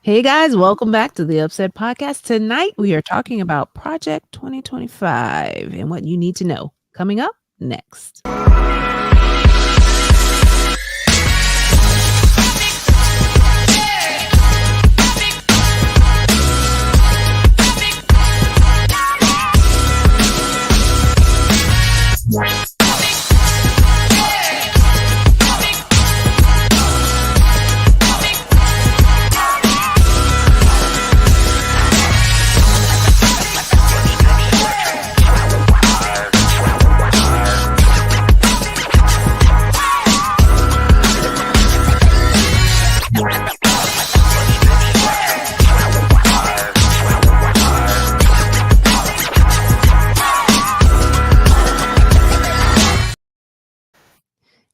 Hey guys, welcome back to the UpSet podcast. Tonight we are talking about Project 2025 and what you need to know. Coming up next.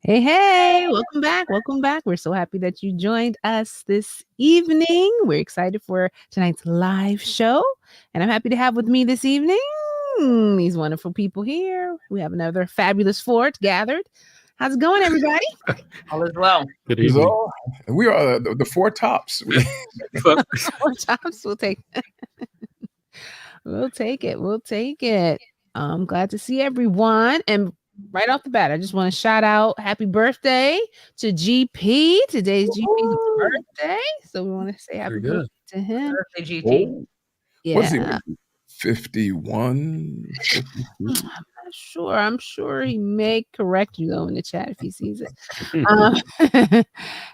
Hey, welcome back. Welcome back. We're so happy that you joined us this evening. We're excited for tonight's live show. And I'm happy to have with me this evening these wonderful people here. We have another fabulous fort gathered. How's it going, everybody? All is well. Good evening. So, we are the four tops. Four tops. We'll take it. We'll take it. I'm glad to see everyone. And right off the bat, I just want to shout out happy birthday to GP. Today's GP's birthday. So we want to say happy birthday to him. Birthday, GP. Oh, Yeah. what is he? 51? I'm sure he may correct you though in the chat if he sees it.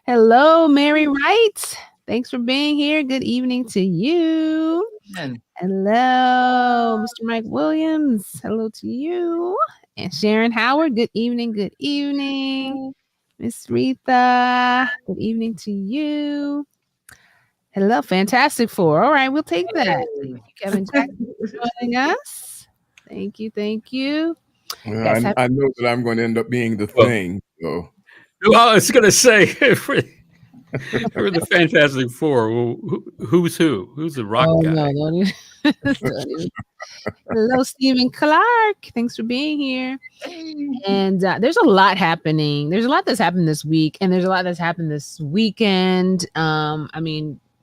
Hello, Mary Wright. Thanks for being here. Good evening to you. Hello, Mr. Mike Williams. Hello to you. And Sharon Howard. Good evening. Good evening. Miss Retha. Good evening to you. Hello, Fantastic Four. All right, we'll take that. Thank you, Kevin Jackson, for joining us. Thank you. Well, Yes, I know that I'm going to end up being the thing. So. Well, I was going to say, for the Fantastic Four, who's who? Who's the rock guy? No, don't even. Hello, Stephen Clark. Thanks for being here. And there's a lot happening. There's a lot that's happened this week, and there's a lot that's happened this weekend.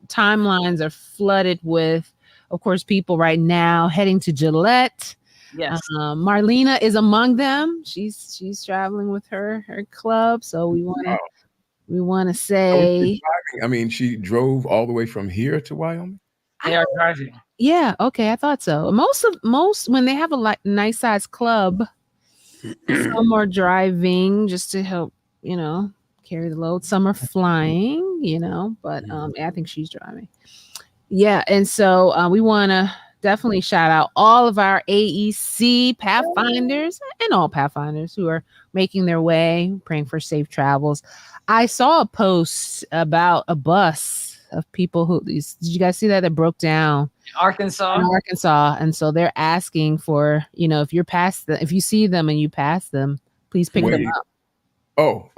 Timelines are flooded with, of course, people right now heading to Gillette. Yes. Marlena is among them. She's traveling with her club, so we want to say. She drove all the way from here to Wyoming. They are driving. Yeah. Okay. I thought so. Most when they have a nice size club, some are driving just to help, carry the load. Some are flying, but I think she's driving. Yeah. And so we want to definitely shout out all of our AEC Pathfinders and all Pathfinders who are making their way, praying for safe travels. I saw a post about a bus of people did you guys see that broke down? Arkansas. And so they're asking for, if you see them and you pass them, please pick them up. Oh,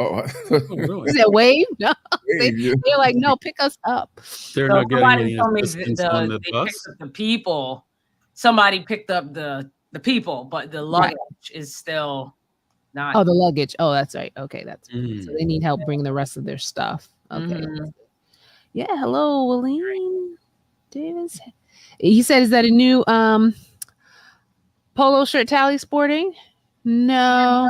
really? Is it wave? No. They're like, no, pick us up. They're not getting any assistance on the bus? Picked up the people. Somebody picked up the people, but the luggage is still not. Oh, the luggage. Oh, that's right. Okay, that's right. So they need help bringing the rest of their stuff. Okay. Yeah, hello, Willeen Davis. He said, is that a new polo shirt Tally sporting? No.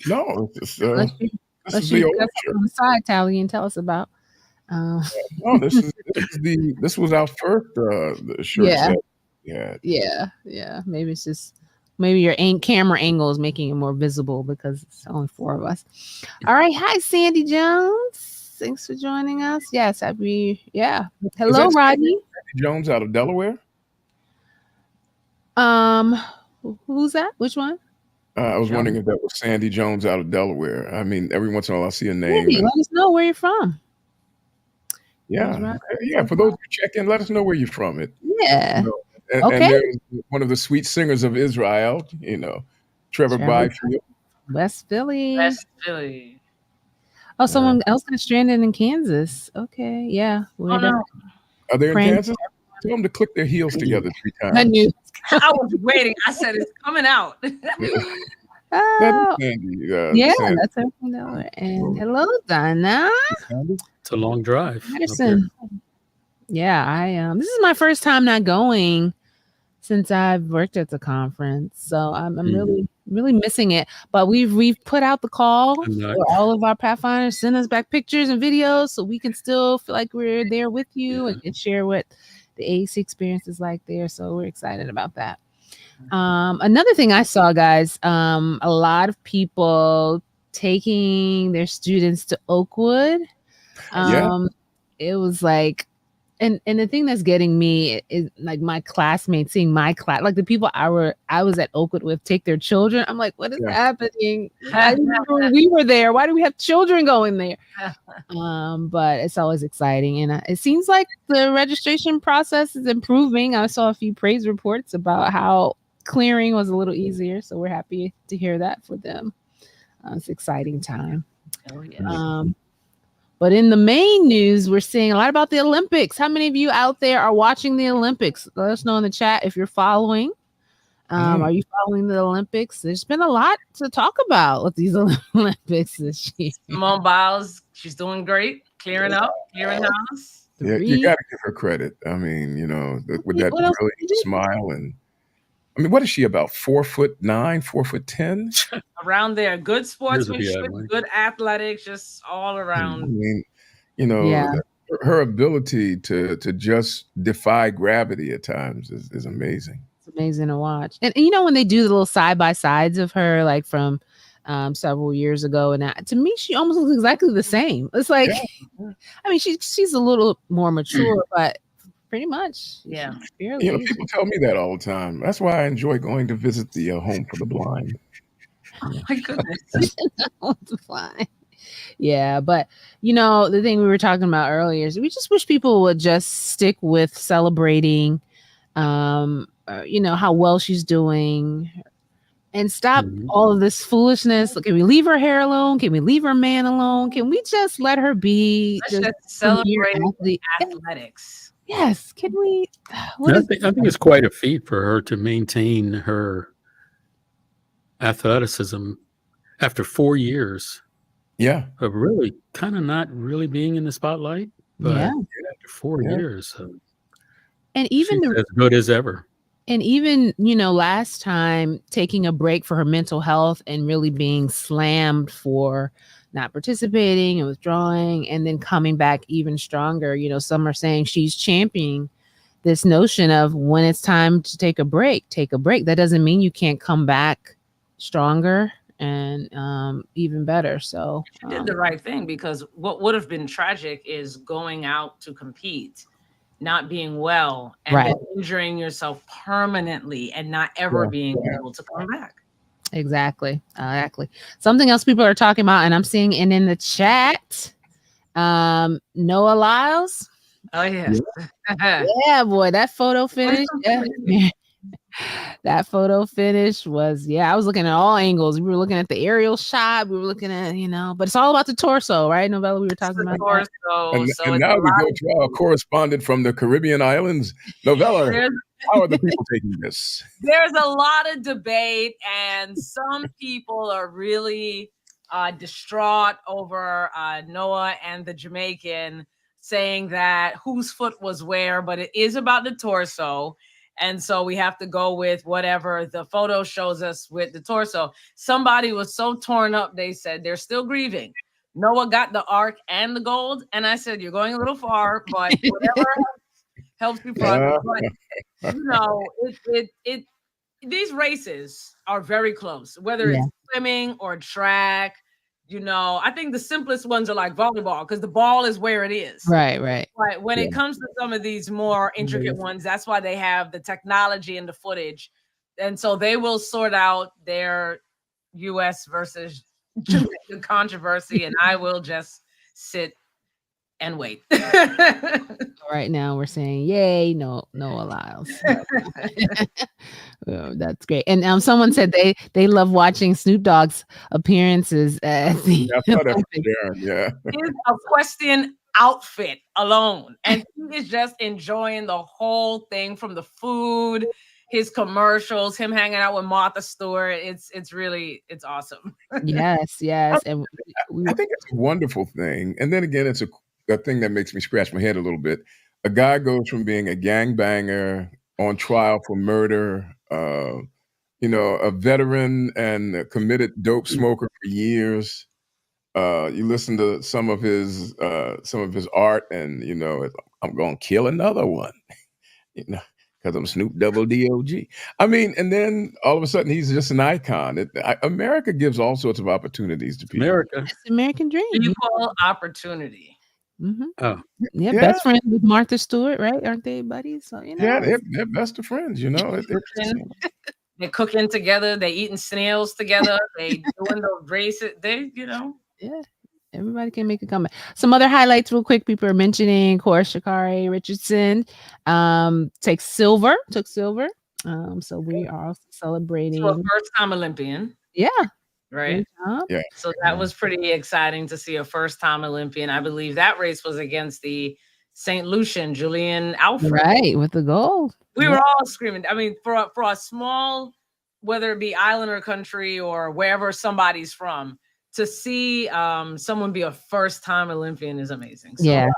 No, this is the old shirt. On the side, Tally, and tell us about. No, this was our first shirt. Yeah. Maybe it's just your camera angle is making it more visible because it's only four of us. All right, hi Sandy Jones. Thanks for joining us. Yes, Hello, Rodney. Sandy Jones out of Delaware. Who's that? Which one? I was wondering if that was Sandy Jones out of Delaware. I mean, every once in a while I see a name. Hey, let us know where you're from. Yeah. For those who check in, let us know where you're from. Yeah. And there's one of the sweet singers of Israel, Trevor Byfield. West Philly. Oh, someone else got stranded in Kansas. Okay, yeah. Are they in Kansas? Tell them to click their heels together 3 times. I was waiting. I said it's coming out. That is Sandy. That's everything down. And hello, Donna. It's a long drive. Madison. Yeah, I this is my first time not going since I've worked at the conference. So I'm really missing it. But we've put out the call I'm not. for all of our Pathfinders, send us back pictures and videos so we can still feel like we're there with you and share what the AEC experience is like there. So we're excited about that. Another thing I saw, guys, a lot of people taking their students to Oakwood. It was like, and the thing that's getting me is like my classmates, seeing my class, like the people I was at Oakwood with, take their children. I'm like, what is happening? I remember when we were there. Why do we have children going there? But it's always exciting, and it seems like the registration process is improving. I saw a few praise reports about how clearing was a little easier, so we're happy to hear that for them. It's an exciting time. Oh, yeah. But in the main news, we're seeing a lot about the Olympics. How many of you out there are watching the Olympics? Let us know in the chat if you're following. Are you following the Olympics? There's been a lot to talk about with these Olympics this year. Simone Biles, she's doing great, clearing house. Yeah, you got to give her credit. I mean, with that brilliant smile, and I mean, what is she, about 4'9", 4'10"? Around there, good sportsmanship, good athletics, just all around. I mean, her ability to just defy gravity at times is amazing. It's amazing to watch. And when they do the little side by sides of her, like from several years ago, and to me, she almost looks exactly the same. It's like, I mean, she's a little more mature, but pretty much, people tell me that all the time. That's why I enjoy going to visit the Home for the Blind. Oh my goodness. Yeah, but the thing we were talking about earlier is we just wish people would just stick with celebrating how well she's doing and stop all of this foolishness. Can we leave her hair alone? Can we leave her man alone? Can we just let her be? Let's just celebrate athletics. Yes, can we? I think it's quite a feat for her to maintain her athleticism after 4 years. Yeah, of really kind of not really being in the spotlight. But after 4 years, and even she's as good as ever. And even last time taking a break for her mental health and really being slammed for not participating and withdrawing, and then coming back even stronger. Some are saying she's championing this notion of when it's time to take a break, take a break. That doesn't mean you can't come back stronger and even better. So she did the right thing, because what would have been tragic is going out to compete, not being well, and injuring yourself permanently and not ever being able to come back. Exactly. Something else people are talking about, and I'm seeing it in the chat. Noah Lyles. Oh yes. Yeah, boy, that photo finish. That photo finish was, I was looking at all angles. We were looking at the aerial shot. We were looking at, but it's all about the torso, right, Novella? We were talking about torso. And now we go to our correspondent from the Caribbean islands, Novella. How are the people taking this? There's a lot of debate, and some people are really distraught over Noah and the Jamaican, saying that whose foot was where, but it is about the torso. And so we have to go with whatever the photo shows us with the torso. Somebody was so torn up, they said they're still grieving. Noah got the arc and the gold. And I said, you're going a little far, but whatever helps you progress. But, these races are very close, whether it's swimming or track. I think the simplest ones are like volleyball, because the ball is where it is. Right. But when it comes to some of these more intricate ones, that's why they have the technology and the footage. And so they will sort out their US versus Jamaican controversy, and I will just sit and wait. Right now we're saying yay, Noah Lyles. Oh, that's great. And someone said they love watching Snoop Dogg's appearances at the his equestrian outfit alone, and he is just enjoying the whole thing, from the food, his commercials, him hanging out with Martha Stewart. It's awesome. Yes. And I think it's a wonderful thing. And then again, it's a thing that makes me scratch my head a little bit. a guy goes from being a gangbanger on trial for murder, a veteran and a committed dope smoker for years. You listen to some of his art, and I'm gonna kill another one, because I'm Snoop Double Dog. I mean, and then all of a sudden he's just an icon. America gives all sorts of opportunities to people. America. It's the American dream. Equal opportunity. Mm-hmm. Oh, yeah, best friends with Martha Stewart, right? Aren't they buddies? So yeah, they're best of friends. They're cooking together. They eating snails together. They doing those races. Yeah. Everybody can make a comeback. Some other highlights real quick. People are mentioning, of course, Sha'Carri Richardson took silver. So we are also celebrating. So a first-time Olympian. Yeah. Right. Yeah. So that was pretty exciting to see a first-time Olympian. I believe that race was against the St. Lucian, Julian Alfred. Right, with the gold. We were all screaming. I mean, for a small, whether it be island or country or wherever somebody's from, to see someone be a first-time Olympian is amazing. So yeah.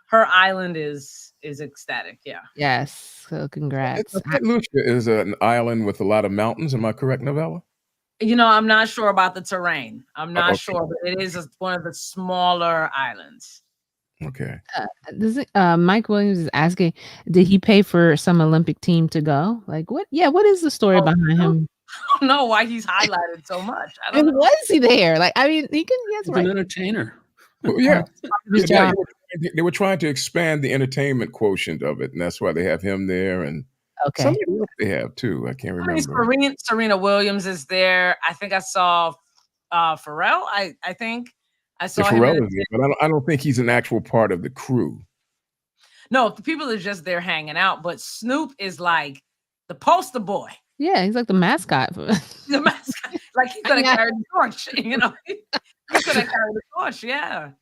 Her island is ecstatic. Yeah. Yes. So congrats. St. Lucia is an island with a lot of mountains. Am I correct, Novella? I'm not sure about the terrain. I'm not sure, but it is one of the smaller islands. Okay. Mike Williams is asking, did he pay for some Olympic team to go? Like what? Yeah. What is the story behind him? I don't know why he's highlighted so much. I don't know. Why is he there? Like, I mean, he's an entertainer. Well, yeah. They were trying to expand the entertainment quotient of it, and that's why they have him there. And somebody else they have too. I can't remember. Serena Williams is there. I think I saw Pharrell. I think I saw him. Pharrell is there, but I don't think he's an actual part of the crew. No, the people are just there hanging out. But Snoop is like the poster boy. Yeah, he's like the mascot. The mascot. Like he's gonna carry the torch. He's gonna carry the torch. Yeah.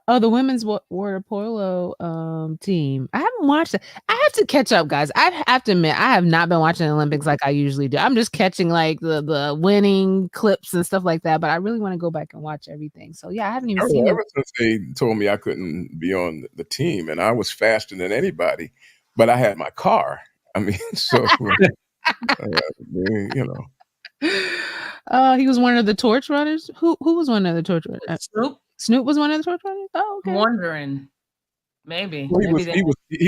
The women's water polo team. I haven't watched it. I have to catch up, guys. I have to admit, I have not been watching the Olympics like I usually do. I'm just catching like the winning clips and stuff like that. But I really want to go back and watch everything. So yeah, I haven't even seen it. Ever since they told me I couldn't be on the team, and I was faster than anybody, but I had my car. I mean, so he was one of the torch runners. Who was one of the torch runners? Snoop was one of the torch runners. Oh, okay. I'm wondering, maybe. Well, he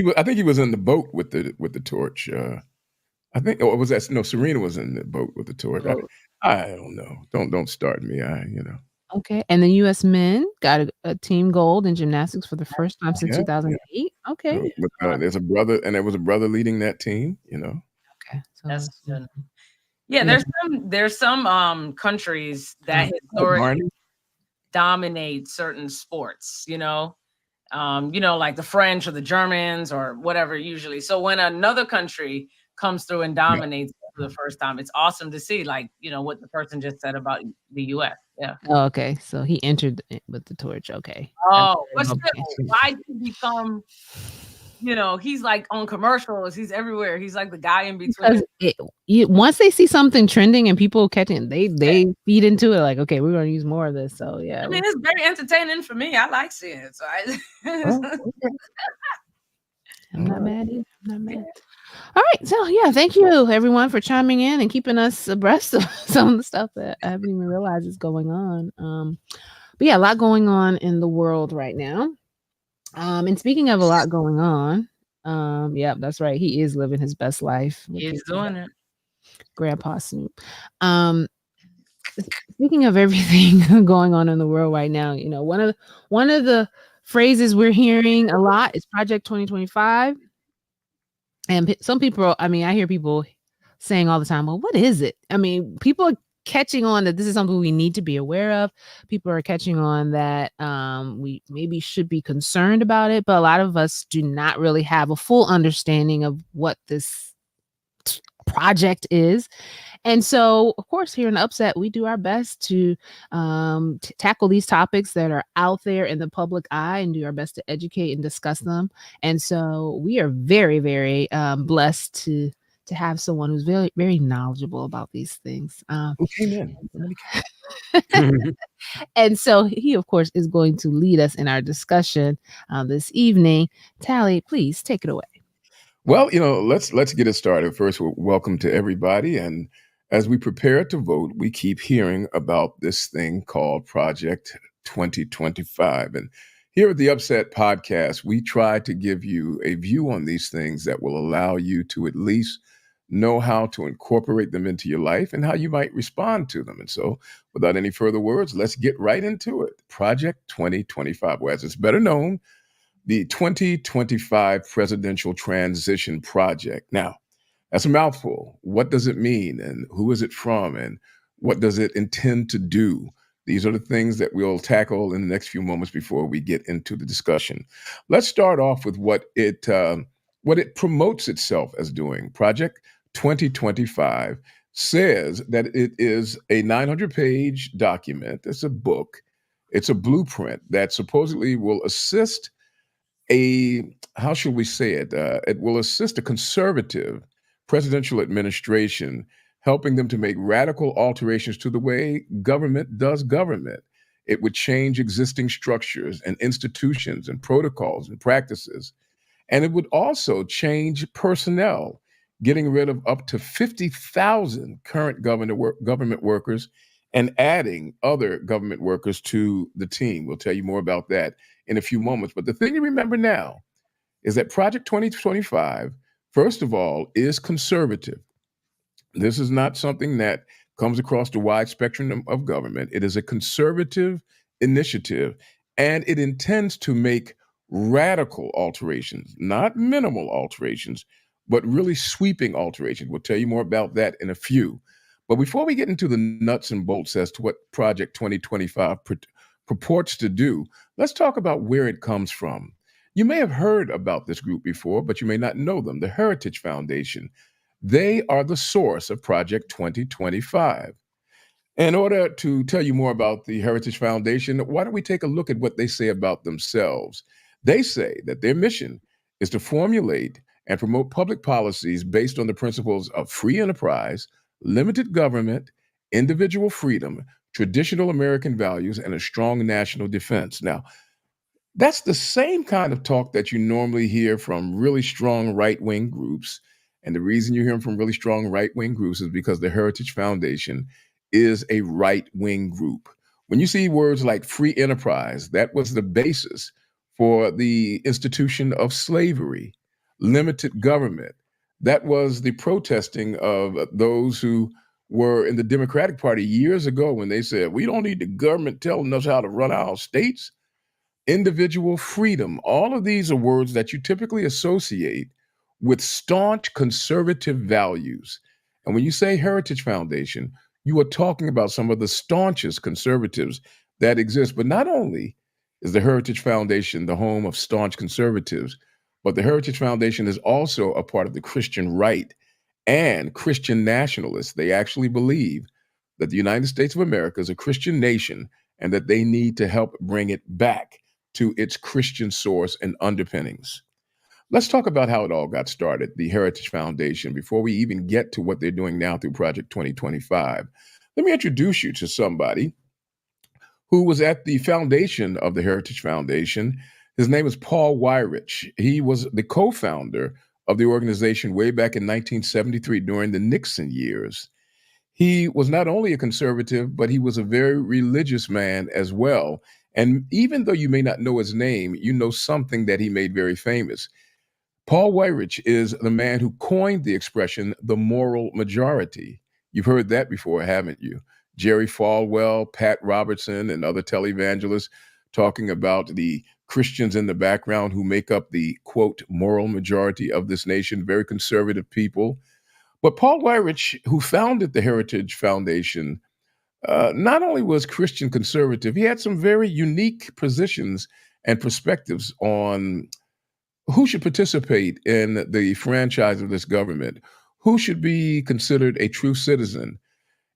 was. I think he was in the boat with the torch. I think. Or was that? No, Serena was in the boat with the torch. I don't know. Don't start me. Okay, and the U.S. men got a team gold in gymnastics for the first time since 2008. Yeah. Okay. There's a brother, and there was a brother leading that team. Okay, so that's good. Yeah, there's some countries that historically dominate certain sports, like the French or the Germans or whatever usually. So when another country comes through and dominates for the first time, it's awesome to see, like, what the person just said about the US. Yeah. Oh, okay. So he entered with the torch. Okay. Oh, but still, why did he become, he's like on commercials. He's everywhere. He's like the guy in between. Once they see something trending and people catching, they feed into it. Like, okay, we're going to use more of this. So yeah. I mean, it's very entertaining for me. I like seeing it. So I'm not mad either. I'm not mad. All right. So yeah, thank you everyone for chiming in and keeping us abreast of some of the stuff that I haven't even realized is going on. But yeah, a lot going on in the world right now. And speaking of a lot going on, yeah, that's right. He is living his best life. He's doing it. Grandpa Snoop. Speaking of everything going on in the world right now, one of the phrases we're hearing a lot is Project 2025. And some people, I hear people saying all the time, well, what is it? I mean, people are catching on that this is something we need to be aware of. People are catching on that we maybe should be concerned about it, but a lot of us do not really have a full understanding of what this project is. And so, of course, here in UpSet, we do our best to tackle these topics that are out there in the public eye and do our best to educate and discuss them. And so we are very, very blessed to to have someone who's very, very knowledgeable about these things. Who came in? Somebody And so he, of course, is going to lead us in our discussion this evening. Tally, please take it away. Well, let's get it started. First, welcome to everybody. And as we prepare to vote, we keep hearing about this thing called Project 2025. And here at the UpSet podcast, we try to give you a view on these things that will allow you to at least know how to incorporate them into your life and how you might respond to them. And so, without any further words, let's get right into it. Project 2025, or as it's better known, the 2025 Presidential Transition Project. Now, that's a mouthful. What does it mean, and who is it from, and what does it intend to do? These are the things that we'll tackle in the next few moments before we get into the discussion. Let's start off with what it promotes itself as doing. Project 2025 says that it is a 900-page document. It's a book. It's a blueprint that supposedly will assist how should we say it? It will assist a conservative presidential administration, helping them to make radical alterations to the way government does government. It would change existing structures and institutions and protocols and practices. And it would also change personnel, getting rid of up to 50,000 current government workers and adding other government workers to the team. We'll tell you more about that in a few moments. But the thing to remember now is that Project 2025, first of all, is conservative. This is not something that comes across the wide spectrum of government. It is a conservative initiative, and it intends to make radical alterations, not minimal alterations, but really sweeping alterations. We'll tell you more about that in a few. But before we get into the nuts and bolts as to what Project 2025 purports to do, let's talk about where it comes from. You may have heard about this group before, but you may not know them, the Heritage Foundation. They are the source of Project 2025. In order to tell you more about the Heritage Foundation, why don't we take a look at what they say about themselves? They say that their mission is to formulate and promote public policies based on the principles of free enterprise, limited government, individual freedom, traditional American values, and a strong national defense. Now, that's the same kind of talk that you normally hear from really strong right-wing groups. And the reason you hear them from really strong right-wing groups is because the Heritage Foundation is a right-wing group. When you see words like free enterprise, that was the basis for the institution of slavery, limited government. That was the protesting of those who were in the Democratic Party years ago when they said, we don't need the government telling us how to run our states. Individual freedom. All of these are words that you typically associate with staunch conservative values. And when you say Heritage Foundation, you are talking about some of the staunchest conservatives that exist. But not only is the Heritage Foundation the home of staunch conservatives, but the Heritage Foundation is also a part of the Christian right and Christian nationalists. They actually believe that the United States of America is a Christian nation and that they need to help bring it back to its Christian source and underpinnings. Let's talk about how it all got started, the Heritage Foundation, before we even get to what they're doing now through Project 2025. Let me introduce you to somebody who was at the foundation of the Heritage Foundation. His name is Paul Weyrich. He was the co-founder of the organization way back in 1973 during the Nixon years. He was not only a conservative, but he was a very religious man as well. And even though you may not know his name, you know something that he made very famous. Paul Weyrich is the man who coined the expression, the moral majority. You've heard that before, haven't you? Jerry Falwell, Pat Robertson, and other televangelists talking about the Christians in the background who make up the, quote, moral majority of this nation, very conservative people. But Paul Weyrich, who founded the Heritage Foundation, not only was Christian conservative, he had some very unique positions and perspectives on who should participate in the franchise of this government, who should be considered a true citizen.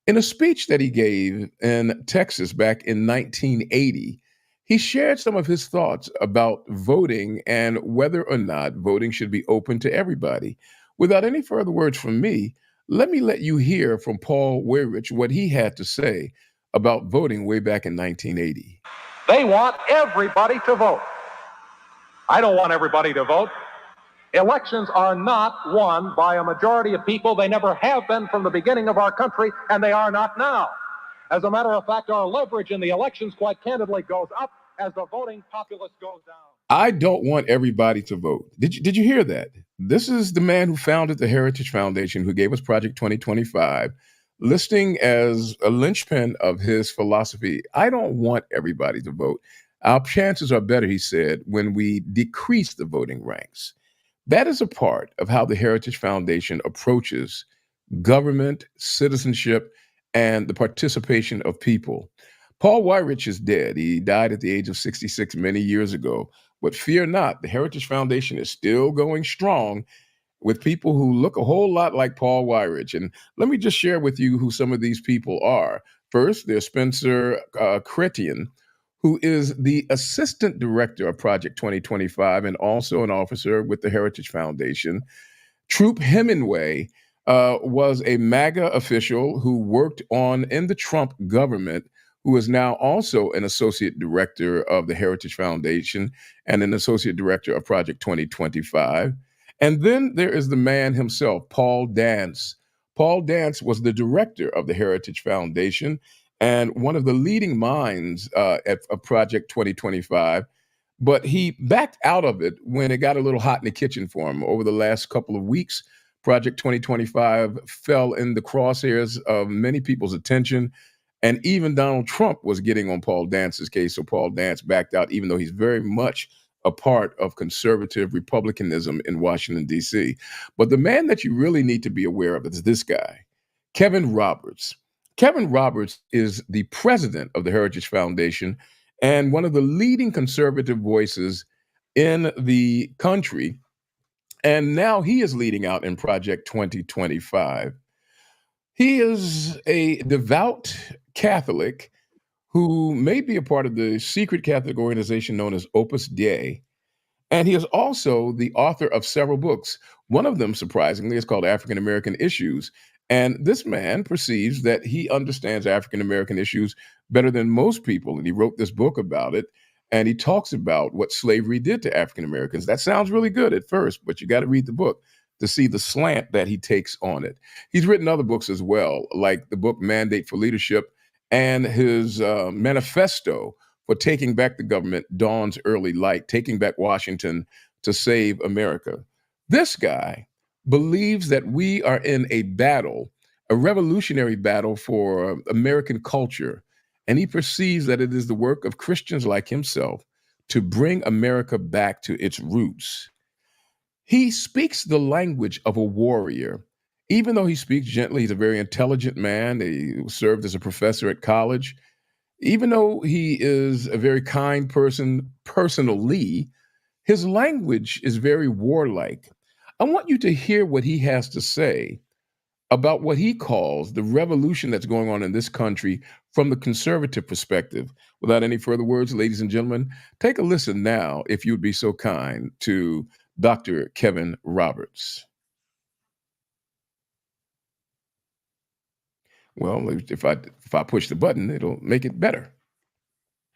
In a speech that he gave in Texas back in 1980, he shared some of his thoughts about voting and whether or not voting should be open to everybody. Without any further words from me, let me let you hear from Paul Weyrich what he had to say about voting way back in 1980. They want everybody to vote. I don't want everybody to vote. Elections are not won by a majority of people. They never have been from the beginning of our country, and they are not now. As a matter of fact, our leverage in the elections, quite candidly, goes up as the voting populace goes down. I don't want everybody to vote. Did you hear that? This is the man who founded the Heritage Foundation, who gave us Project 2025, listing as a linchpin of his philosophy. I don't want everybody to vote. Our chances are better, he said, when we decrease the voting ranks. That is a part of how the Heritage Foundation approaches government, citizenship, and the participation of people. Paul Weyrich is dead. He died at the age of 66 many years ago. But fear not, the Heritage Foundation is still going strong with people who look a whole lot like Paul Weyrich. And let me just share with you who some of these people are. First, there's Spencer Chrétien, who is the assistant director of Project 2025 and also an officer with the Heritage Foundation. Troop Hemingway was a MAGA official who worked in the Trump government, who is now also an associate director of the Heritage Foundation and an associate director of Project 2025. And then there is the man himself, Paul Dance. Paul Dance was the director of the Heritage Foundation and one of the leading minds of Project 2025. But he backed out of it when it got a little hot in the kitchen for him. Over the last couple of weeks, Project 2025 fell in the crosshairs of many people's attention. And even Donald Trump was getting on Paul Dance's case. So Paul Dance backed out, even though he's very much a part of conservative republicanism in Washington, D.C. But the man that you really need to be aware of is this guy, Kevin Roberts. Kevin Roberts is the president of the Heritage Foundation and one of the leading conservative voices in the country. And now he is leading out in Project 2025. He is a devout Catholic who may be a part of the secret Catholic organization known as Opus Dei. And he is also the author of several books. One of them, surprisingly, is called African American Issues. And this man perceives that he understands African American issues better than most people. And he wrote this book about it. And he talks about what slavery did to African Americans. That sounds really good at first, but you got to read the book to see the slant that he takes on it. He's written other books as well, like the book Mandate for Leadership and his manifesto for taking back the government, Dawn's Early Light, taking back Washington to save America. This guy believes that we are in a battle, a revolutionary battle for American culture, and he perceives that it is the work of Christians like himself to bring America back to its roots. He speaks the language of a warrior. Even though he speaks gently, he's a very intelligent man. He served as a professor at college. Even though he is a very kind person personally, his language is very warlike. I want you to hear what he has to say about what he calls the revolution that's going on in this country from the conservative perspective. Without any further words, ladies and gentlemen, take a listen now, if you would be so kind, to Dr. Kevin Roberts. Well, if I push the button, it'll make it better.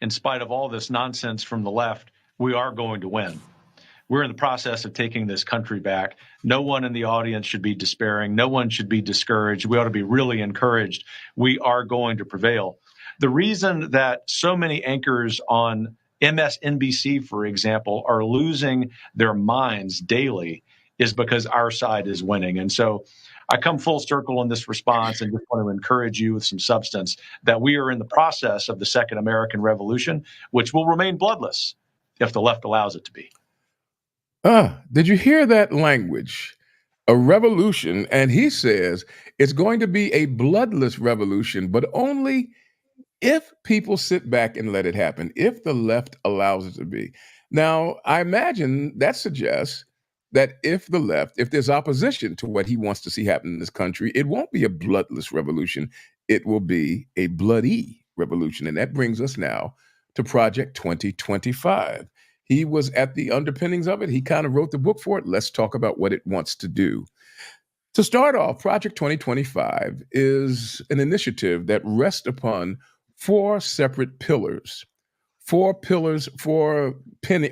In spite of all this nonsense from the left, we are going to win. We're in the process of taking this country back. No one in the audience should be despairing. No one should be discouraged. We ought to be really encouraged. We are going to prevail. The reason that so many anchors on MSNBC, for example, are losing their minds daily is because our side is winning. And so I come full circle in this response and just want to encourage you with some substance that we are in the process of the Second American Revolution, which will remain bloodless if the left allows it to be. Did you hear that language? A revolution, and he says it's going to be a bloodless revolution, but only if people sit back and let it happen, if the left allows it to be. Now, I imagine that suggests that if there's opposition to what he wants to see happen in this country, it won't be a bloodless revolution. It will be a bloody revolution. And that brings us now to Project 2025. He was at the underpinnings of it. He kind of wrote the book for it. Let's talk about what it wants to do. To start off, Project 2025 is an initiative that rests upon four separate pillars, four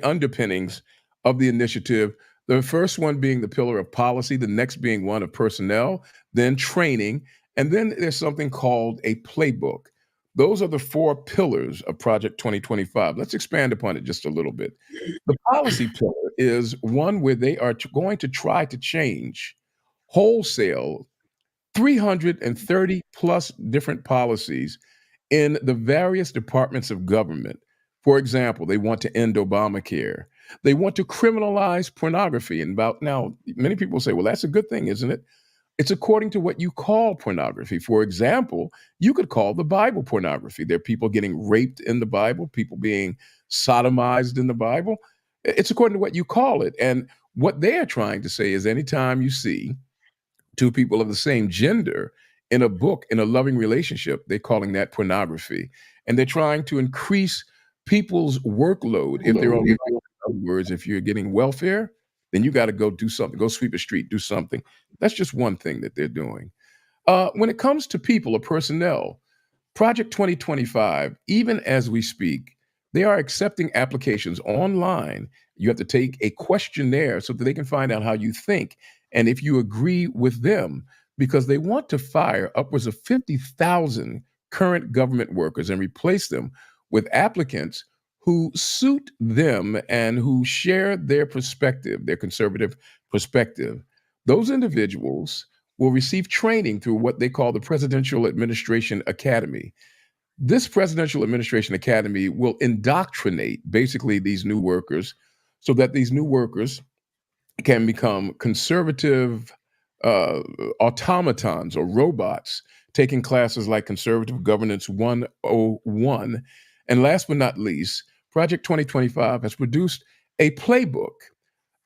underpinnings of the initiative. The first one being the pillar of policy, the next being one of personnel, then training, and then there's something called a playbook. Those are the four pillars of Project 2025. Let's expand upon it just a little bit. The policy pillar is one where they are going to try to change wholesale 330 plus different policies in the various departments of government. For example, they want to end Obamacare. They want to criminalize pornography. And now, many people say, well, that's a good thing, isn't it? It's according to what you call pornography. For example, you could call the Bible pornography. There are people getting raped in the Bible, people being sodomized in the Bible. It's according to what you call it. And what they are trying to say is anytime you see two people of the same gender in a book, in a loving relationship, they're calling that pornography. And they're trying to increase people's workload. If they're on, in other words, if you're getting welfare, then you got to go do something, go sweep a street, do something. That's just one thing that they're doing. When it comes to people or personnel, Project 2025, even as we speak, they are accepting applications online. You have to take a questionnaire so that they can find out how you think and if you agree with them, because they want to fire upwards of 50,000 current government workers and replace them with applicants who suit them and who share their perspective, their conservative perspective. Those individuals will receive training through what they call the Presidential Administration Academy. This Presidential Administration Academy will indoctrinate basically these new workers so that these new workers can become conservative automatons or robots, taking classes like Conservative Governance 101. And last but not least, Project 2025 has produced a playbook,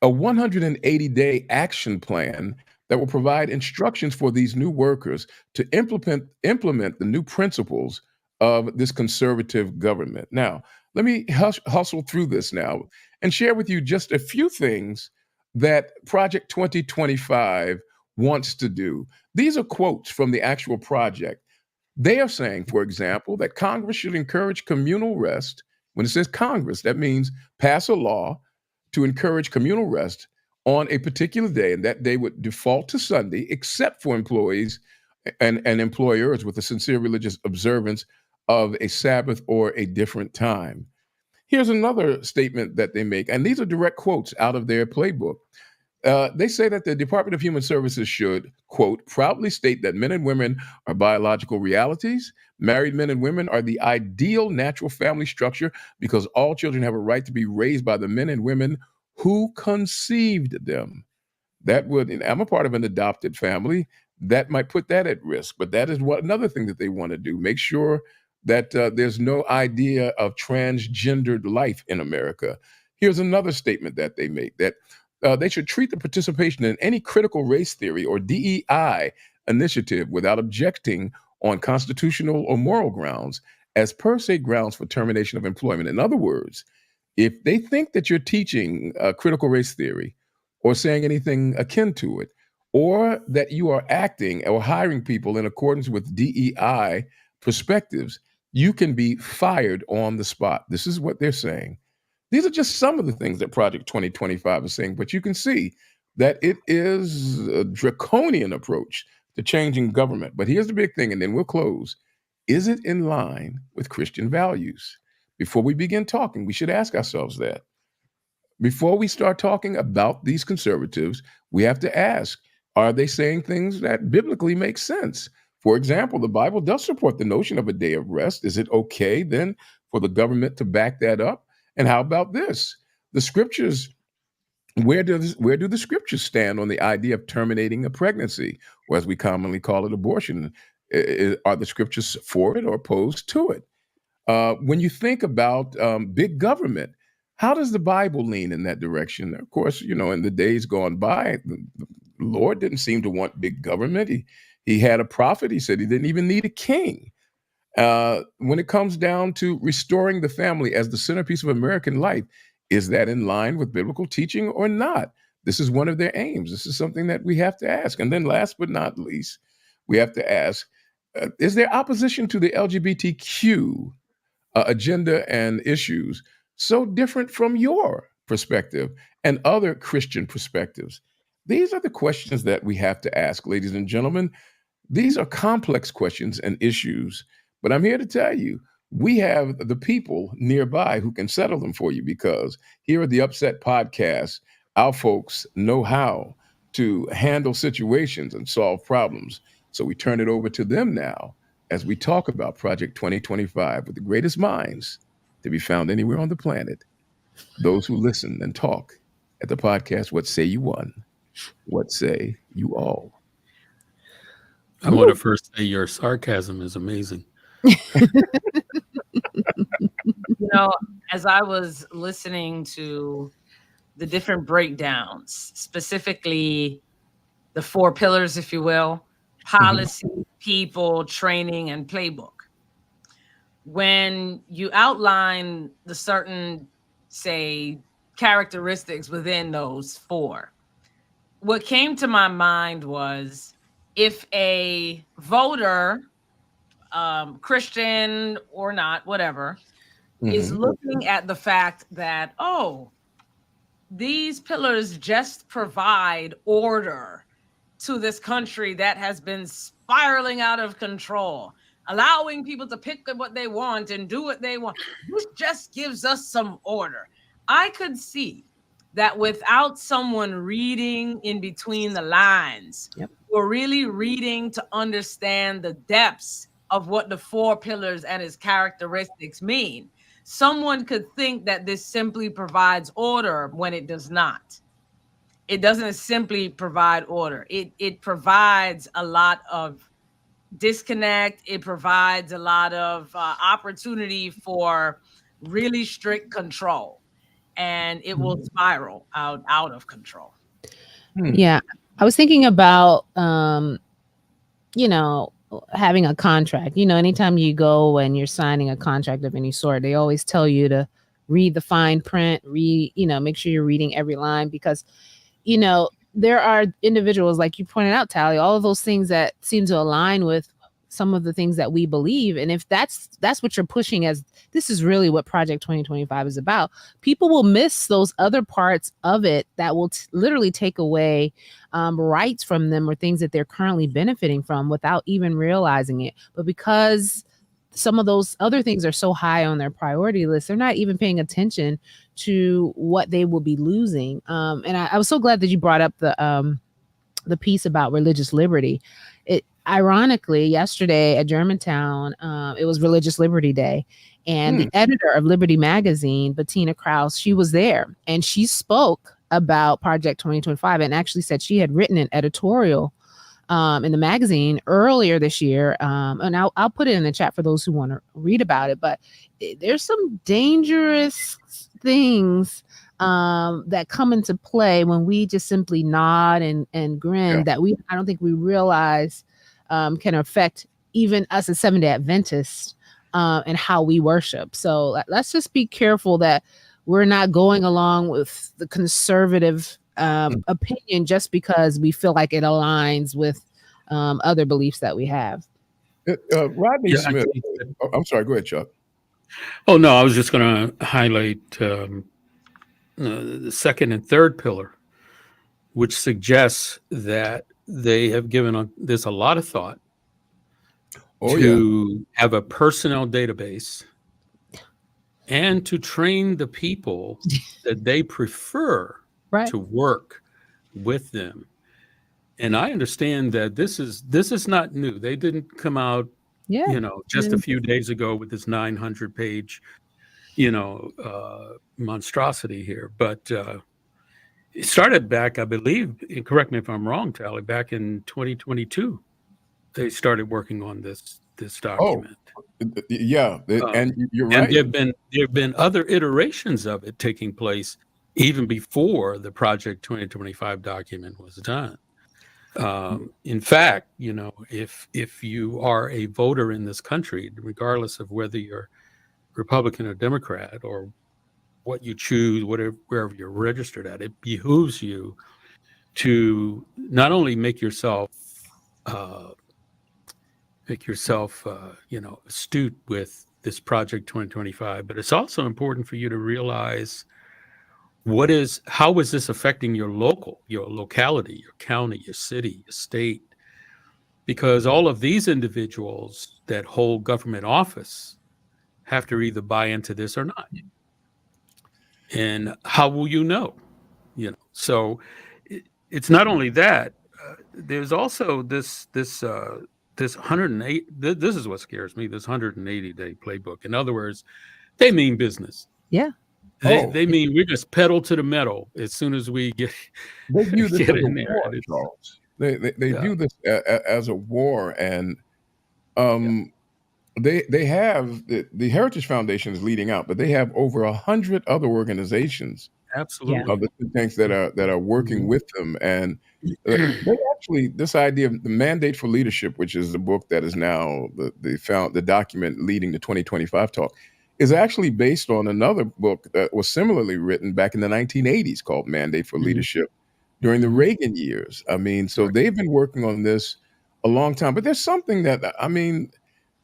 a 180-day action plan that will provide instructions for these new workers to implement the new principles of this conservative government. Now, let me hustle through this now and share with you just a few things that Project 2025 wants to do. These are quotes from the actual project. They are saying, for example, that Congress should encourage communal rest. When it says Congress, that means pass a law to encourage communal rest on a particular day, and that day would default to Sunday, except for employees and employers with a sincere religious observance of a Sabbath or a different time. Here's another statement that they make, and these are direct quotes out of their playbook. They say that the Department of Human Services should, quote, proudly state that men and women are biological realities. Married men and women are the ideal natural family structure because all children have a right to be raised by the men and women who conceived them. That would, and I'm a part of an adopted family, that might put that at risk. But that is another thing that they want to do, make sure that there's no idea of transgendered life in America. Here's another statement that they make, that they should treat the participation in any critical race theory or DEI initiative without objecting on constitutional or moral grounds as per se grounds for termination of employment. In other words, if they think that you're teaching critical race theory or saying anything akin to it, or that you are acting or hiring people in accordance with DEI perspectives, you can be fired on the spot. This is what they're saying. These are just some of the things that Project 2025 is saying, but you can see that it is a draconian approach to changing government. But here's the big thing, and then we'll close. Is it in line with Christian values? Before we begin talking, we should ask ourselves that. Before we start talking about these conservatives, we have to ask, are they saying things that biblically make sense? For example, the Bible does support the notion of a day of rest. Is it okay then for the government to back that up? And how about this? The scriptures, where do the scriptures stand on the idea of terminating a pregnancy, or as we commonly call it, abortion? Are the scriptures for it or opposed to it? When you think about big government, how does the Bible lean in that direction? Of course, in the days gone by, the Lord didn't seem to want big government. He had a prophet. He said he didn't even need a king. When it comes down to restoring the family as the centerpiece of American life, Is that in line with biblical teaching or not? This is one of their aims. This is something that we have to ask. And then last but not least, we have to ask, is there opposition to the LGBTQ agenda and issues so different from your perspective and other Christian perspectives? These are the questions that we have to ask, ladies and gentlemen. These are complex questions and issues, but I'm here to tell you, we have the people nearby who can settle them for you, because here at the UpSet podcast, our folks know how to handle situations and solve problems. So we turn it over to them now as we talk about Project 2025 with the greatest minds to be found anywhere on the planet. Those who listen and talk at the podcast, what say you one? What say you all? I want to first say your sarcasm is amazing. You know, as I was listening to the different breakdowns, specifically the 4 pillars, if you will, policy, people, training, and playbook. When you outline the certain, say, characteristics within those 4, what came to my mind was, if a voter, Christian or not, whatever, is looking at the fact that, oh, these pillars just provide order to this country that has been spiraling out of control, allowing people to pick what they want and do what they want. This just gives us some order. I could see that without someone reading in between the lines, or really reading to understand the depths of what the 4 pillars and its characteristics mean, someone could think that this simply provides order when it does not. It doesn't simply provide order. It provides a lot of disconnect. It provides a lot of opportunity for really strict control, and it will spiral out of control. Yeah. I was thinking about, you know, having a contract. You know, anytime you go and you're signing a contract of any sort, they always tell you to read the fine print, make sure you're reading every line, because, you know, there are individuals, like you pointed out, Tally, all of those things that seem to align with some of the things that we believe. And if that's what you're pushing as, this is really what Project 2025 is about, people will miss those other parts of it that will literally take away rights from them, or things that they're currently benefiting from without even realizing it. But because some of those other things are so high on their priority list, they're not even paying attention to what they will be losing. And I was so glad that you brought up the piece about religious liberty. Ironically, yesterday at Germantown, it was Religious Liberty Day, and the editor of Liberty Magazine, Bettina Krause, she was there, and she spoke about Project 2025, and actually said she had written an editorial in the magazine earlier this year. And I'll put it in the chat for those who want to read about it. But there's some dangerous things that come into play when we just simply nod and grin, that I don't think we realize can affect even us as Seventh-day Adventists and how we worship. So let's just be careful that we're not going along with the conservative opinion just because we feel like it aligns with other beliefs that we have. Rodney Smith. I'm sorry. Go ahead, Chuck. Oh, no, I was just going to highlight the second and third pillar, which suggests that they have given this a lot of thought to have a personnel database and to train the people that they prefer to work with them. And I understand that this is not new. They didn't come out, just a few days ago with this 900-page, monstrosity here. But it started back, I believe, correct me if I'm wrong, Tally, back in 2022, they started working on this document. And you're right. And there have been other iterations of it taking place even before the Project 2025 document was done. In fact, if you are a voter in this country, regardless of whether you're Republican or Democrat or what you choose, wherever you're registered at, it behooves you to not only make yourself astute with this Project 2025, but it's also important for you to realize how is this affecting your locality, your county, your city, your state, because all of these individuals that hold government office have to either buy into this or not. And how will you know? So it's not only that. There's also this 108. This is what scares me. This 180-day playbook. In other words, they mean business. Yeah. They mean we just pedal to the metal as soon as we get view this get as in a there. war, Charles. They view this as a war, and they have the Heritage Foundation is leading out, but they have over 100 other organizations, Absolutely, of the think tanks that are working with them, and they actually, this idea of the Mandate for Leadership, which is the book that is now the document leading the 2025 talk, is actually based on another book that was similarly written back in the 1980s called Mandate for Leadership during the Reagan years. I mean, so they've been working on this a long time. But there's something that, I mean,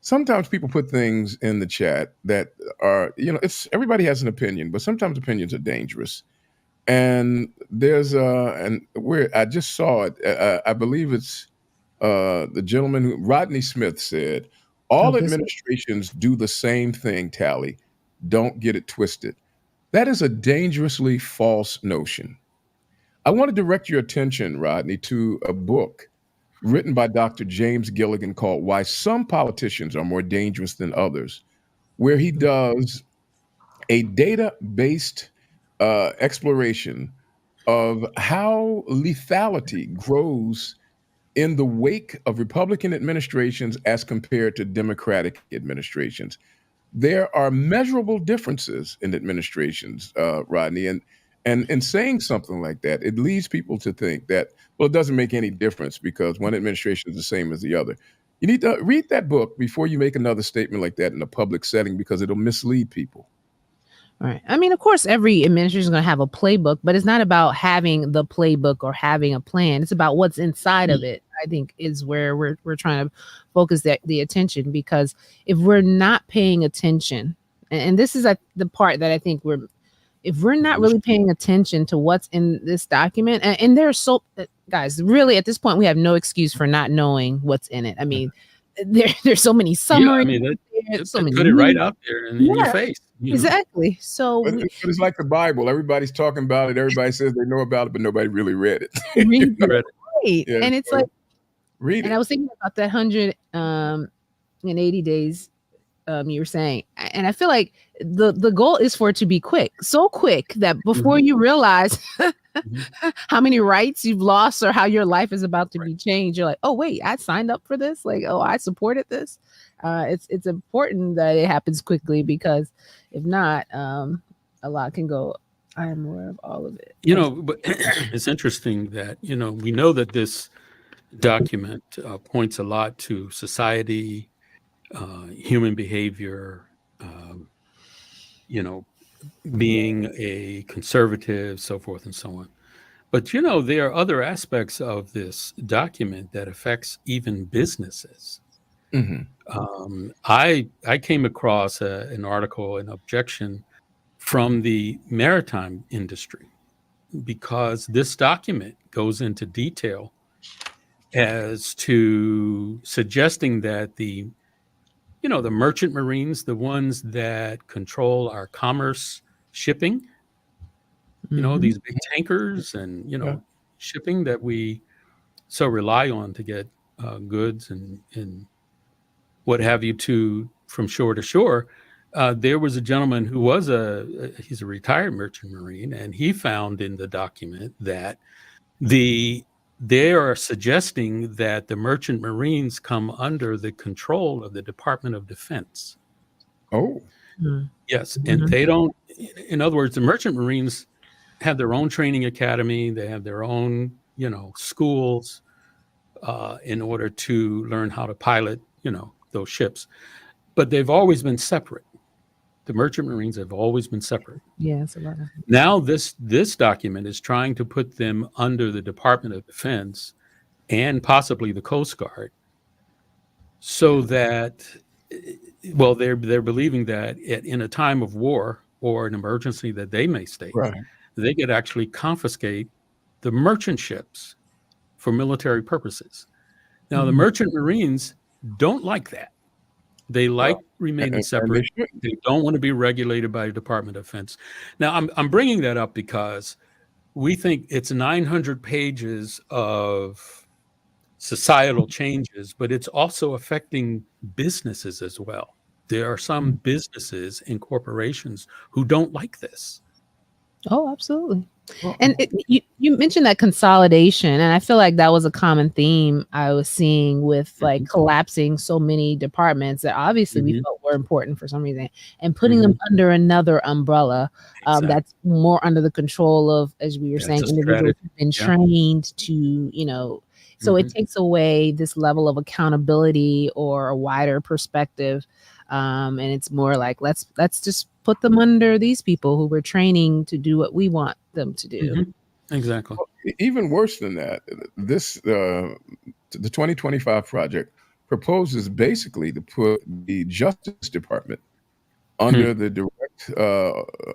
sometimes people put things in the chat that are, it's everybody has an opinion, but sometimes opinions are dangerous. And there's I just saw it. I believe it's the gentleman Rodney Smith said, all administrations do the same thing, Tally. Don't get it twisted. That is a dangerously false notion. I want to direct your attention, Rodney, to a book written by Dr. James Gilligan called Why Some Politicians Are More Dangerous Than Others, where he does a data-based exploration of how lethality grows in the wake of Republican administrations as compared to Democratic administrations. There are measurable differences in administrations, Rodney, and in saying something like that, it leads people to think that, well, it doesn't make any difference because one administration is the same as the other. You need to read that book before you make another statement like that in a public setting, because it'll mislead people. All right. I mean, of course, every administration is going to have a playbook, but it's not about having the playbook or having a plan. It's about what's inside of it, I think, is where we're trying to focus the attention. Because if we're not paying attention, and this is the part that I think if we're not really paying attention to what's in this document, and there's guys, really at this point, we have no excuse for not knowing what's in it. I mean, there's so many summaries. Yeah, I mean, put it right out there in your face. Exactly. So it's like the Bible. Everybody's talking about it. Everybody says they know about it, but nobody really read it. Right. Yeah, and it's like, read it. And I was thinking about that 180 days you were saying, and I feel like the goal is for it to be quick, so quick that before you realize how many rights you've lost or how your life is about to be changed, you're like, oh wait, I signed up for this. Like, oh, I supported this. It's important that it happens quickly, because if not, a lot can go. I am aware of all of it. But it's interesting that we know that this document points a lot to society, human behavior, being a conservative, so forth and so on. But there are other aspects of this document that affects even businesses. I came across an article, an objection from the maritime industry, because this document goes into detail as to suggesting that the merchant marines, the ones that control our commerce shipping, these big tankers and, shipping that we so rely on to get goods and what have you from shore to shore. There was a gentleman who was he's a retired merchant marine, and he found in the document that they are suggesting that the merchant marines come under the control of the Department of Defense. Oh, yes. And they don't, in other words, the merchant marines have their own training academy. They have their own, schools in order to learn how to pilot, those ships. But they've always been separate. The Merchant Marines have always been separate. Yeah, it's a lot. Now this document is trying to put them under the Department of Defense and possibly the Coast Guard, so that, well, they're believing that in a time of war or an emergency that they may state, they could actually confiscate the merchant ships for military purposes. Now, the Merchant Marines don't like that. They like remaining separate. They don't want to be regulated by the Department of Defense. Now, I'm bringing that up because we think it's 900 pages of societal changes, but it's also affecting businesses as well. There are some businesses and corporations who don't like this. Oh, absolutely. And you mentioned that consolidation, and I feel like that was a common theme I was seeing with like collapsing so many departments that obviously we felt were important for some reason, and putting them under another umbrella that's more under the control of, as we were saying, individuals who've been trained to, you know, so it takes away this level of accountability or a wider perspective. And it's more like, let's just put them under these people who we're training to do what we want them to do. Exactly. Well, even worse than that, this the 2025 project proposes basically to put the Justice Department under the direct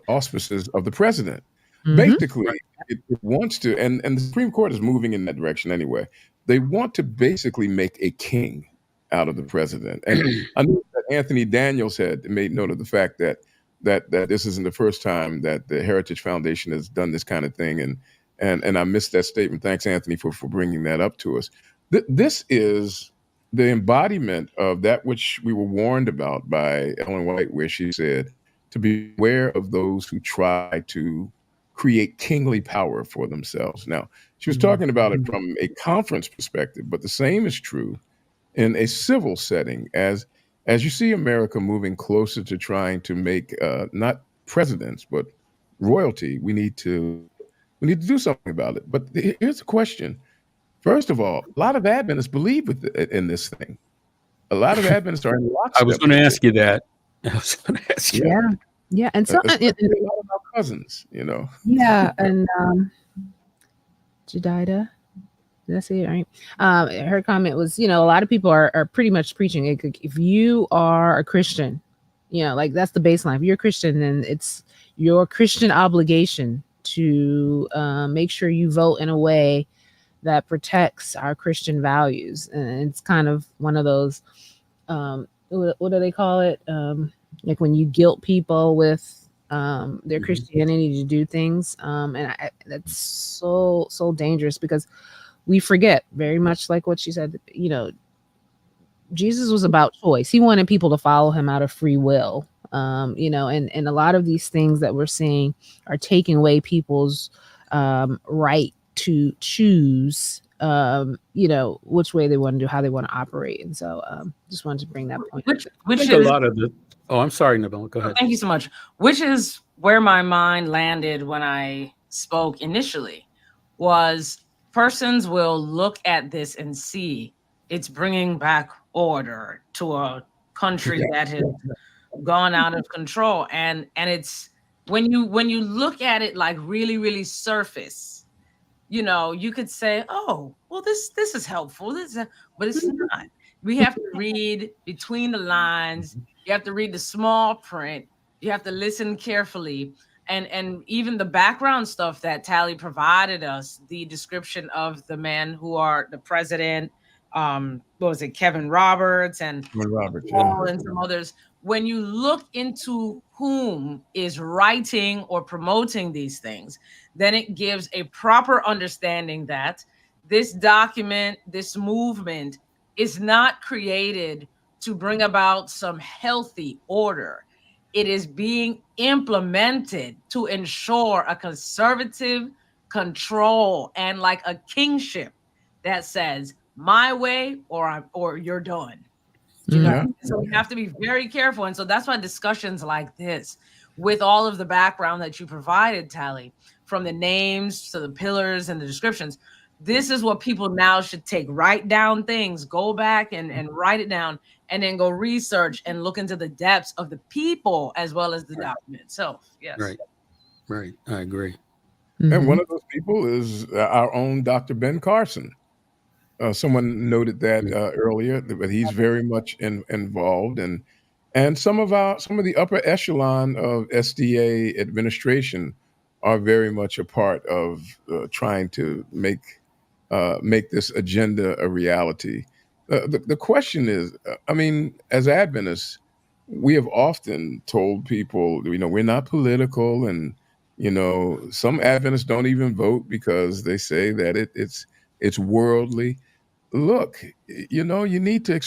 auspices of the president. Basically, it wants to, and the Supreme Court is moving in that direction anyway. They want to basically make a king out of the president. And I know that Anthony Daniels had made note of the fact that this isn't the first time that the Heritage Foundation has done this kind of thing. And I missed that statement. Thanks, Anthony, for bringing that up to us. This is the embodiment of that which we were warned about by Ellen White, where she said to beware of those who try to create kingly power for themselves. Now, she was talking about it from a conference perspective, but the same is true in a civil setting as you see America moving closer to trying to make not presidents, but royalty. We need to do something about it. But here's the question. First of all, a lot of Adventists believe in this thing. A lot of Adventists are in lockstep. I was going to ask you that. I was going to ask you. Yeah. And so a lot of our cousins, you know. Yeah, and Jedidah, did I say it right? Her comment was, you know, a lot of people are pretty much preaching if you are a Christian, you know, like that's the baseline. If you're a Christian, then it's your Christian obligation to make sure you vote in a way that protects our Christian values. And it's kind of one of those, what do they call it? Like when you guilt people with their Christianity to do things. And that's so dangerous because we forget, very much like what she said, you know, Jesus was about choice. He wanted people to follow him out of free will. You know, and a lot of these things that we're seeing are taking away people's right to choose, you know, which way they want to do, how they want to operate. And so just wanted to bring that point. Which is a lot of the, oh, I'm sorry, Nabil, go ahead. Thank you so much. Which is where my mind landed when I spoke initially, was persons will look at this and see it's bringing back order to a country that has gone out of control. And it's when you look at it like really surface, you know, you could say, oh, well, this is helpful. But it's not. We have to read between the lines. You have to read the small print. You have to listen carefully. And even the background stuff that Tally provided us, the description of the men who are the president, what was it, Kevin Roberts and some others. When you look into whom is writing or promoting these things, then it gives a proper understanding that this document, this movement is not created to bring about some healthy order. It is being implemented to ensure a conservative control and like a kingship that says my way or you're done. You know? So we have to be very careful. And so that's why discussions like this, with all of the background that you provided, Tally, from the names to the pillars and the descriptions, this is what people now should take. Write down things, go back and write it down, and then go research and look into the depths of the people as well as the document itself. Yes. Right. I agree. And one of those people is our own Dr. Ben Carson. Someone noted that earlier, but he's very much involved, and some of the upper echelon of SDA administration are very much a part of trying to make this agenda a reality. The question is, I mean, as Adventists, we have often told people, we're not political, and some Adventists don't even vote because they say that it's worldly. Look, you need to,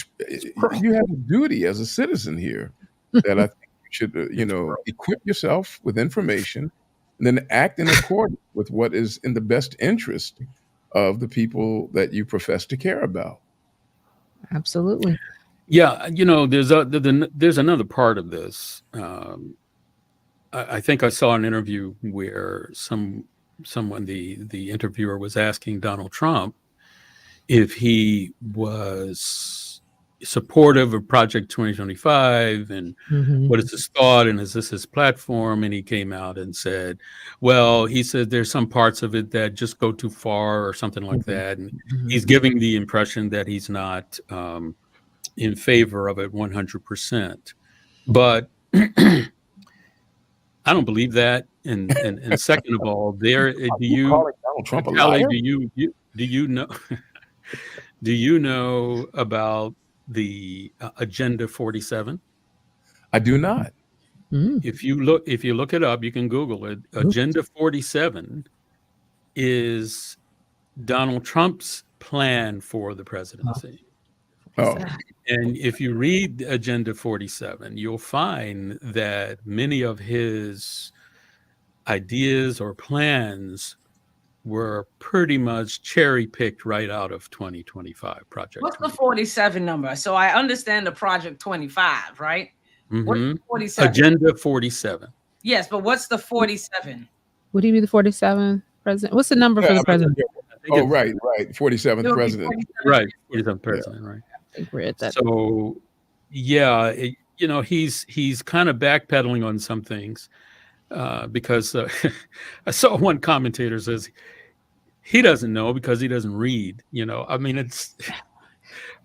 you have a duty as a citizen here that I think you should, equip yourself with information and then act in accordance with what is in the best interest of the people that you profess to care about. Absolutely. Yeah. There's another part of this. I think I saw an interview where someone, the interviewer was asking Donald Trump if he was supportive of Project 2025 and what is his thought and is this his platform? And he came out and said, well, he said there's some parts of it that just go too far or something like that. And he's giving the impression that he's not in favor of it 100%. But I don't believe that. And second of all, do you know about the Agenda 47? I do not. If you look it up, you can Google it. Agenda 47 is Donald Trump's plan for the presidency. Oh. And if you read Agenda 47, you'll find that many of his ideas or plans were pretty much cherry picked right out of 2025 project. What's the 47 number? So I understand the Project 25, right? What's 47? Agenda 47. Yes, but what's the 47? Would he be the 47th president? What's the number for the president? Oh, right. 47th president. Right, 47th president, right. I think we're at that. So, yeah, he's kind of backpedaling on some things because I saw one commentator says he doesn't know because he doesn't read. I mean,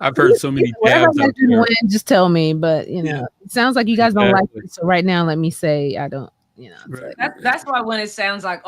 I've heard so many tabs out there. Just tell me, but it sounds like you guys don't like it. So right now, let me say I don't. Right. That's why when it sounds like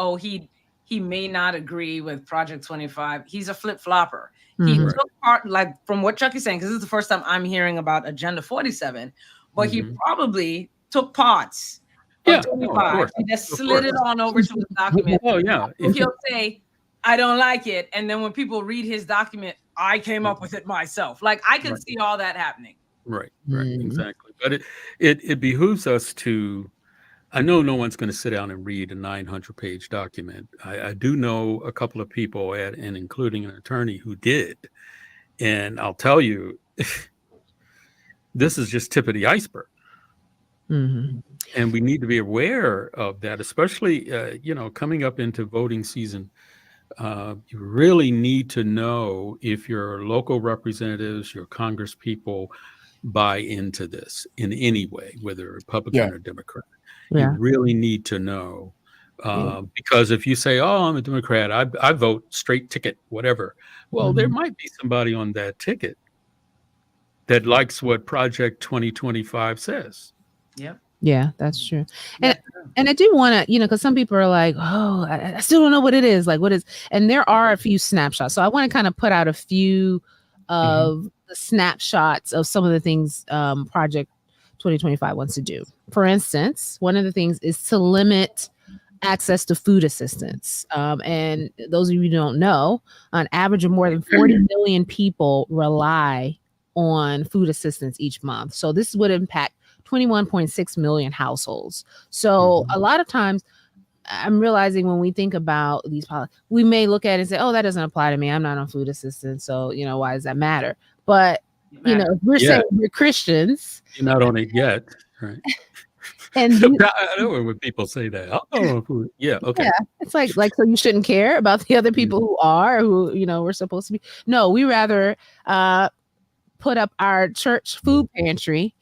he may not agree with Project 25, he's a flip flopper. He took part, like from what Chuck is saying, because this is the first time I'm hearing about Agenda 47, but he probably took parts of 25. He just slid it on over to his document. Oh, yeah. He'll say, I don't like it. And then when people read his document, I came up with it myself. Like I can see all that happening. Right, exactly. But it behooves us to, I know no one's going to sit down and read a 900-page document. I do know a couple of people, and including an attorney who did. And I'll tell you, this is just tip of the iceberg. And we need to be aware of that, especially, coming up into voting season. You really need to know if your local representatives, your Congress people buy into this in any way, whether Republican or Democrat. You really need to know because if you say, oh, I'm a Democrat, I vote straight ticket, whatever. Well, there might be somebody on that ticket that likes what Project 2025 says. Yeah, that's true. And I do want to, because some people are like, oh, I still don't know what it is. Like, what is, and there are a few snapshots. So I want to kind of put out a few of the snapshots of some of the things Project 2025 wants to do. For instance, one of the things is to limit access to food assistance. And those of you who don't know, on average of more than 40 million people rely on food assistance each month. So this would impact 21.6 million households. So a lot of times I'm realizing when we think about these policies, we may look at it and say, oh, that doesn't apply to me. I'm not on food assistance. So, why does that matter? But, if we're saying we're Christians. You're not on it yet, right? And I know when people say that. Oh, yeah, okay. Yeah, it's like so you shouldn't care about the other people who are, who, you know, we're supposed to be. No, we rather put up our church food pantry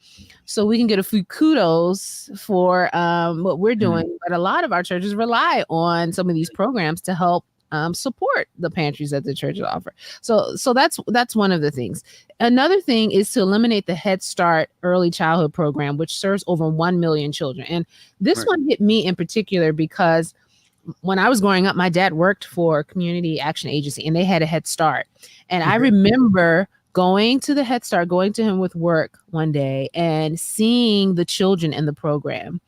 so we can get a few kudos for what we're doing. But a lot of our churches rely on some of these programs to help support the pantries that the churches offer. So that's one of the things. Another thing is to eliminate the Head Start early childhood program, which serves over 1 million children. And this one hit me in particular because when I was growing up, my dad worked for a community action agency and they had a Head Start. And I remember going to the Head Start, going to him with work one day and seeing the children in the program.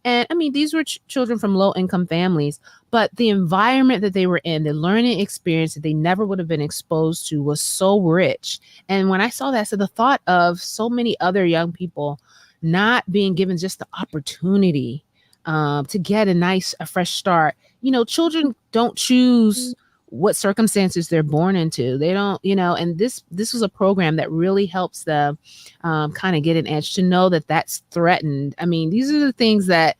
And I mean, these were children from low income families, but the environment that they were in, the learning experience that they never would have been exposed to was so rich. And when I saw that, so the thought of so many other young people not being given just the opportunity to get a fresh start. You know, children don't choose what circumstances they're born into. They don't, you know, and this was a program that really helps them kind of get an edge to know that that's threatened. I mean, these are the things that,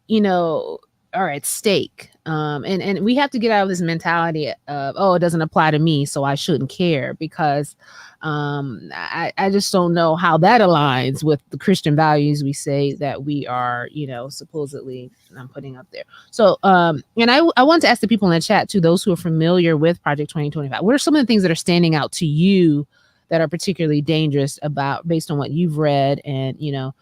you know, are at stake. And we have to get out of this mentality of, oh, it doesn't apply to me, so I shouldn't care, because I just don't know how that aligns with the Christian values we say that we are, you know, supposedly putting up there. So, and I want to ask the people in the chat too, those who are familiar with Project 2025, what are some of the things that are standing out to you that are particularly dangerous based on what you've read and, you know,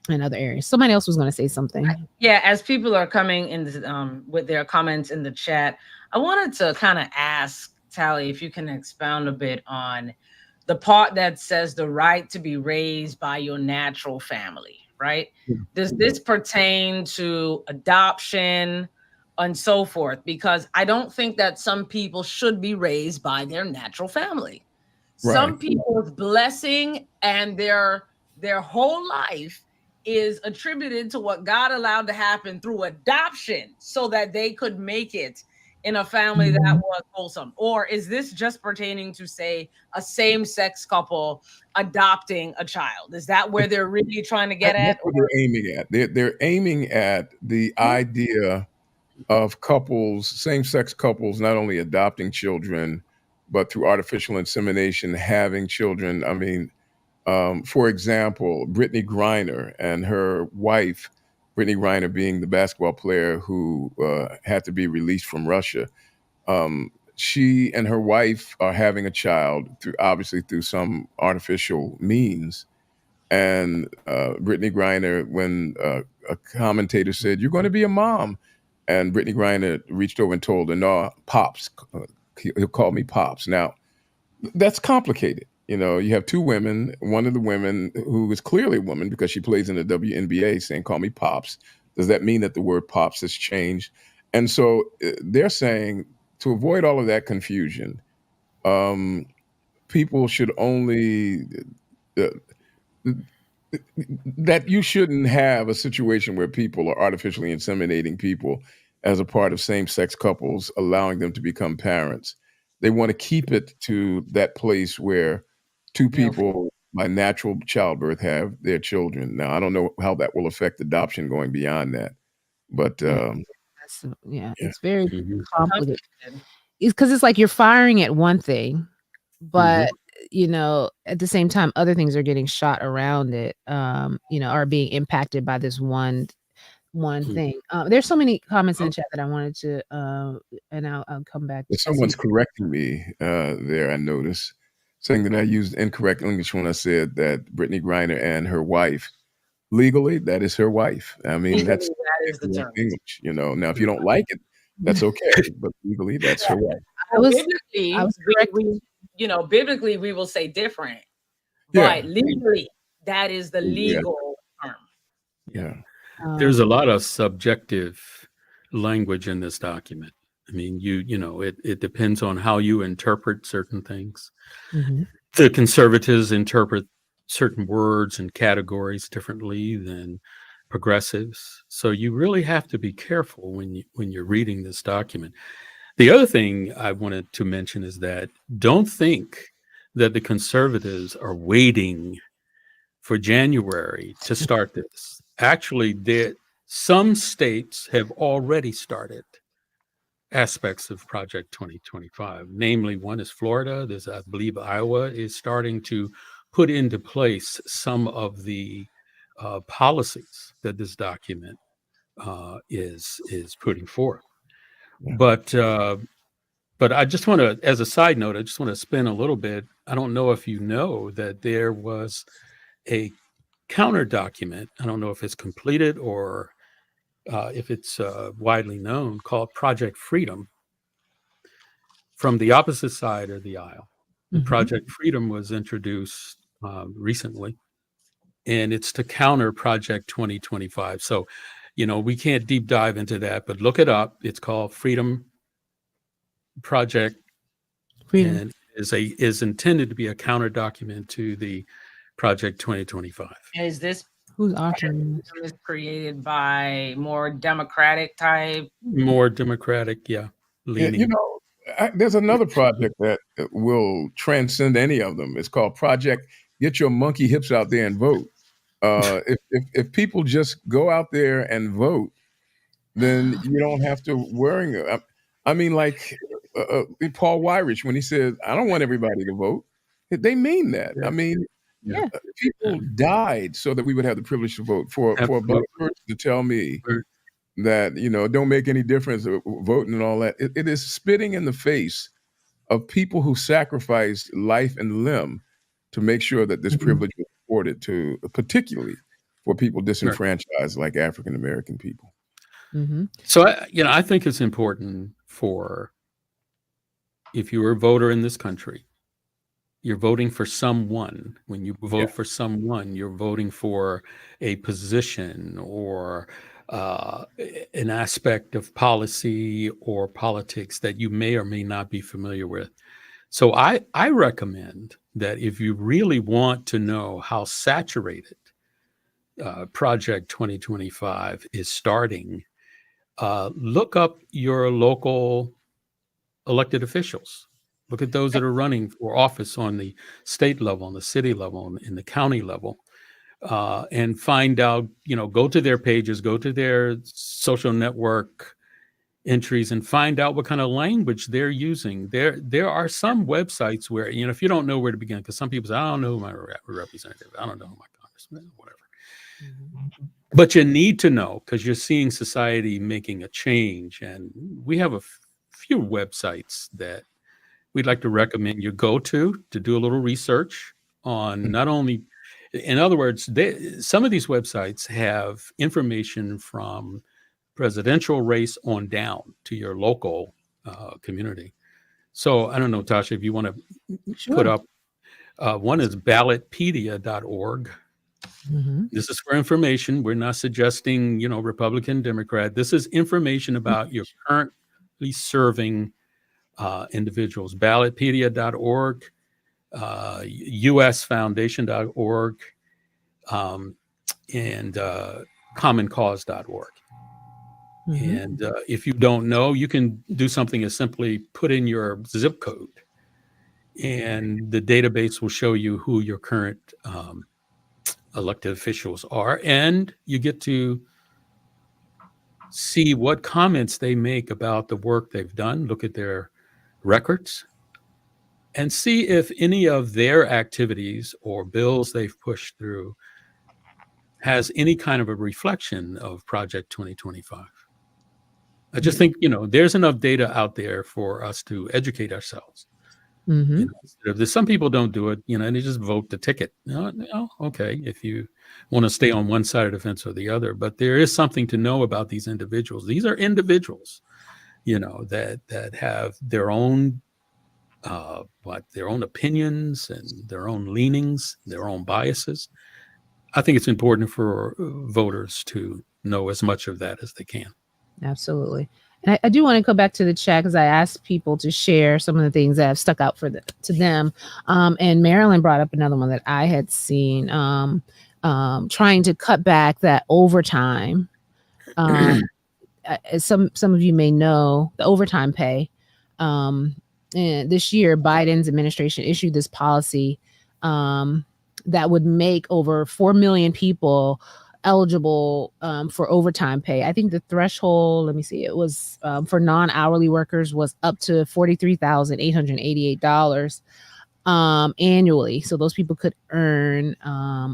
in other areas? Somebody else was going to say something. Yeah, as people are coming in with their comments in the chat, I wanted to kind of ask Tally if you can expound a bit on the part that says the right to be raised by your natural family, right? Does this pertain to adoption and so forth? Because I don't think that some people should be raised by their natural family. Right. Some people's blessing and their whole life is attributed to what God allowed to happen through adoption so that they could make it in a family that was wholesome. Or is this just pertaining to, say, a same-sex couple adopting a child? Is that where they're really trying to get at? That's what they're aiming at. They're aiming at the idea of couples, same-sex couples, not only adopting children, but through artificial insemination, having children. I mean, for example, Brittany Griner and her wife, Brittany Griner being the basketball player who had to be released from Russia. She and her wife are having a child obviously through some artificial means. And Brittany Griner, when a commentator said, "You're going to be a mom," and Brittany Griner reached over and told her, "No, Pops, he'll call me Pops." Now, that's complicated. You know, you have two women, one of the women who is clearly a woman because she plays in the WNBA saying, "Call me Pops." Does that mean that the word Pops has changed? And so they're saying, to avoid all of that confusion, people should only, that you shouldn't have a situation where people are artificially inseminating people as a part of same-sex couples, allowing them to become parents. They want to keep it to that place where two people by natural childbirth have their children. Now, I don't know how that will affect adoption going beyond that, but it's very complicated. It's because it's like you're firing at one thing, but you know, at the same time, other things are getting shot around it. You know, are being impacted by this one thing. There's so many comments in the chat that I wanted to, and I'll come back. Someone's correcting me there. I noticed, saying that I used incorrect English when I said that Brittany Griner and her wife, legally, that is her wife. I mean, that's that is the term. English, you know. Now, if you don't like it, that's okay, but legally, that's her wife. Biblically, we will say different, but legally, that is the legal term. Yeah. There's a lot of subjective language in this document. I mean, you know, it depends on how you interpret certain things. The conservatives interpret certain words and categories differently than progressives. So you really have to be careful when you're reading this document. The other thing I wanted to mention is that don't think that the conservatives are waiting for January to start this. Actually, some states have already started aspects of Project 2025. Namely, one is Florida. There's, I believe, Iowa is starting to put into place some of the policies that this document is putting forth. Yeah. But I just want to, as a side note, I just want to spin a little bit. I don't know if you know that there was a counter document. I don't know if it's completed or if it's widely known, called Project Freedom, from the opposite side of the aisle. And Project Freedom was introduced recently, and it's to counter Project 2025. So, we can't deep dive into that, but look it up. It's called Freedom Project, and is intended to be a counter document to the Project 2025. Is this who's authoring this? Is created by more democratic type? More democratic, yeah. Leaning. There's another project that will transcend any of them. It's called Project Get Your Monkey Hips Out There and Vote. If people just go out there and vote, then you don't have to worry. I mean, like Paul Weyrich, when he said, I don't want everybody to vote, they mean that. Yeah. I mean, Yeah. people died so that we would have the privilege to vote. For a black person to tell me that, it don't make any difference voting and all that, it is spitting in the face of people who sacrificed life and limb to make sure that this privilege was afforded to, particularly for people disenfranchised like African American people. So, I think it's important for, if you're a voter in this country, you're voting for someone. When you vote for someone, you're voting for a position or an aspect of policy or politics that you may or may not be familiar with. So I recommend that if you really want to know how saturated Project 2025 is starting, look up your local elected officials. Look at those that are running for office on the state level, on the city level, in the county level, and find out, go to their pages, go to their social network entries and find out what kind of language they're using. There are some websites where, if you don't know where to begin, because some people say, I don't know who my representative, I don't know who my congressman, whatever. But you need to know, because you're seeing society making a change. And we have a few websites that we'd like to recommend you go to do a little research on, not only, in other words, some of these websites have information from presidential race on down to your local community. So I don't know, Tasha, if you want to put up, one is ballotpedia.org. This is for information. We're not suggesting, Republican, Democrat. This is information about your currently serving individuals. Ballotpedia.org, usfoundation.org, and commoncause.org. And if you don't know, you can do something as simply put in your zip code, and the database will show you who your current elected officials are, and you get to see what comments they make about the work they've done, look at their records, and see if any of their activities or bills they've pushed through has any kind of a reflection of Project 2025. I just think, there's enough data out there for us to educate ourselves. There's some people don't do it, and they just vote the ticket. Okay, if you want to stay on one side of the fence or the other, but there is something to know about these individuals. These are individuals, that have their own, their own opinions and their own leanings, their own biases. I think it's important for voters to know as much of that as they can. Absolutely. And I do want to go back to the chat, because I asked people to share some of the things that have stuck out to them. And Marilyn brought up another one that I had seen, trying to cut back that overtime. Some of you may know the overtime pay. And this year, Biden's administration issued this policy that would make over 4 million people eligible for overtime pay. I think the threshold, let me see, it was for non-hourly workers was up to $43,888 annually. So those people could earn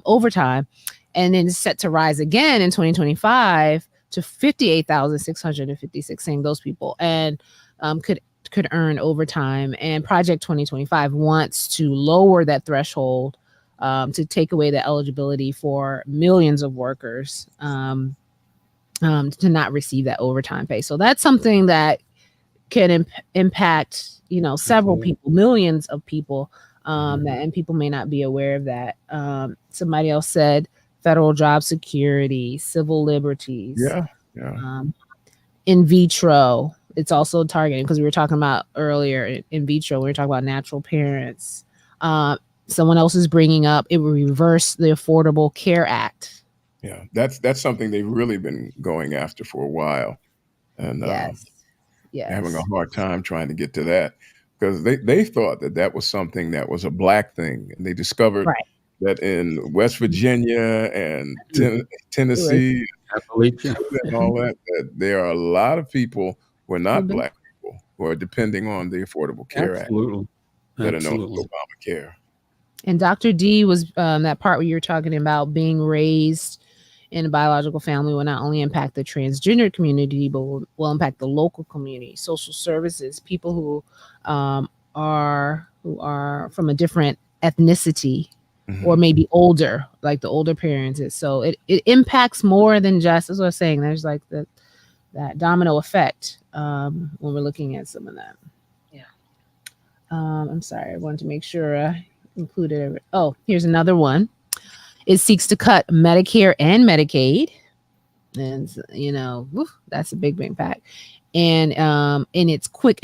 overtime, and then it's set to rise again in 2025 to 58,656, saying those people and could earn overtime. And Project 2025 wants to lower that threshold to take away the eligibility for millions of workers to not receive that overtime pay. So that's something that can impact, several people, millions of people, and people may not be aware of that. Somebody else said federal job security, civil liberties, in vitro. It's also targeting, because we were talking about earlier in vitro, we were talking about natural parents. Someone else is bringing up, it will reverse the Affordable Care Act. Yeah, that's something they've really been going after for a while, and having a hard time trying to get to that, because they thought that was something that was a black thing, and they discovered that in West Virginia and Tennessee, and all that there are a lot of people who are not black people who are depending on the Affordable Care Act that are known as Obamacare. And Dr. D was that part where you were talking about being raised in a biological family will not only impact the transgender community, but will impact the local community, social services, people who are from a different ethnicity or maybe older, like the older parents. So it impacts more than just, as I was saying, there's like that domino effect when we're looking at some of that. Yeah. I'm sorry, I wanted to make sure I included. Oh, here's another one. It seeks to cut Medicare and Medicaid, and that's a big impact. And in its quick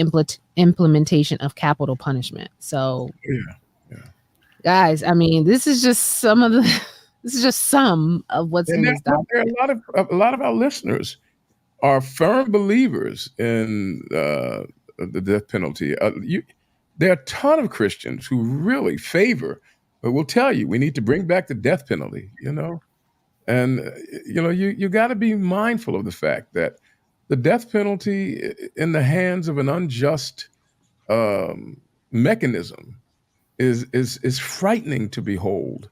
implementation of capital punishment. So, guys, I mean, this is just some of what's in this document. A lot of our listeners are firm believers in the death penalty. There are a ton of Christians who really favor, but will tell you we need to bring back the death penalty, and you got to be mindful of the fact that the death penalty in the hands of an unjust mechanism is frightening to behold.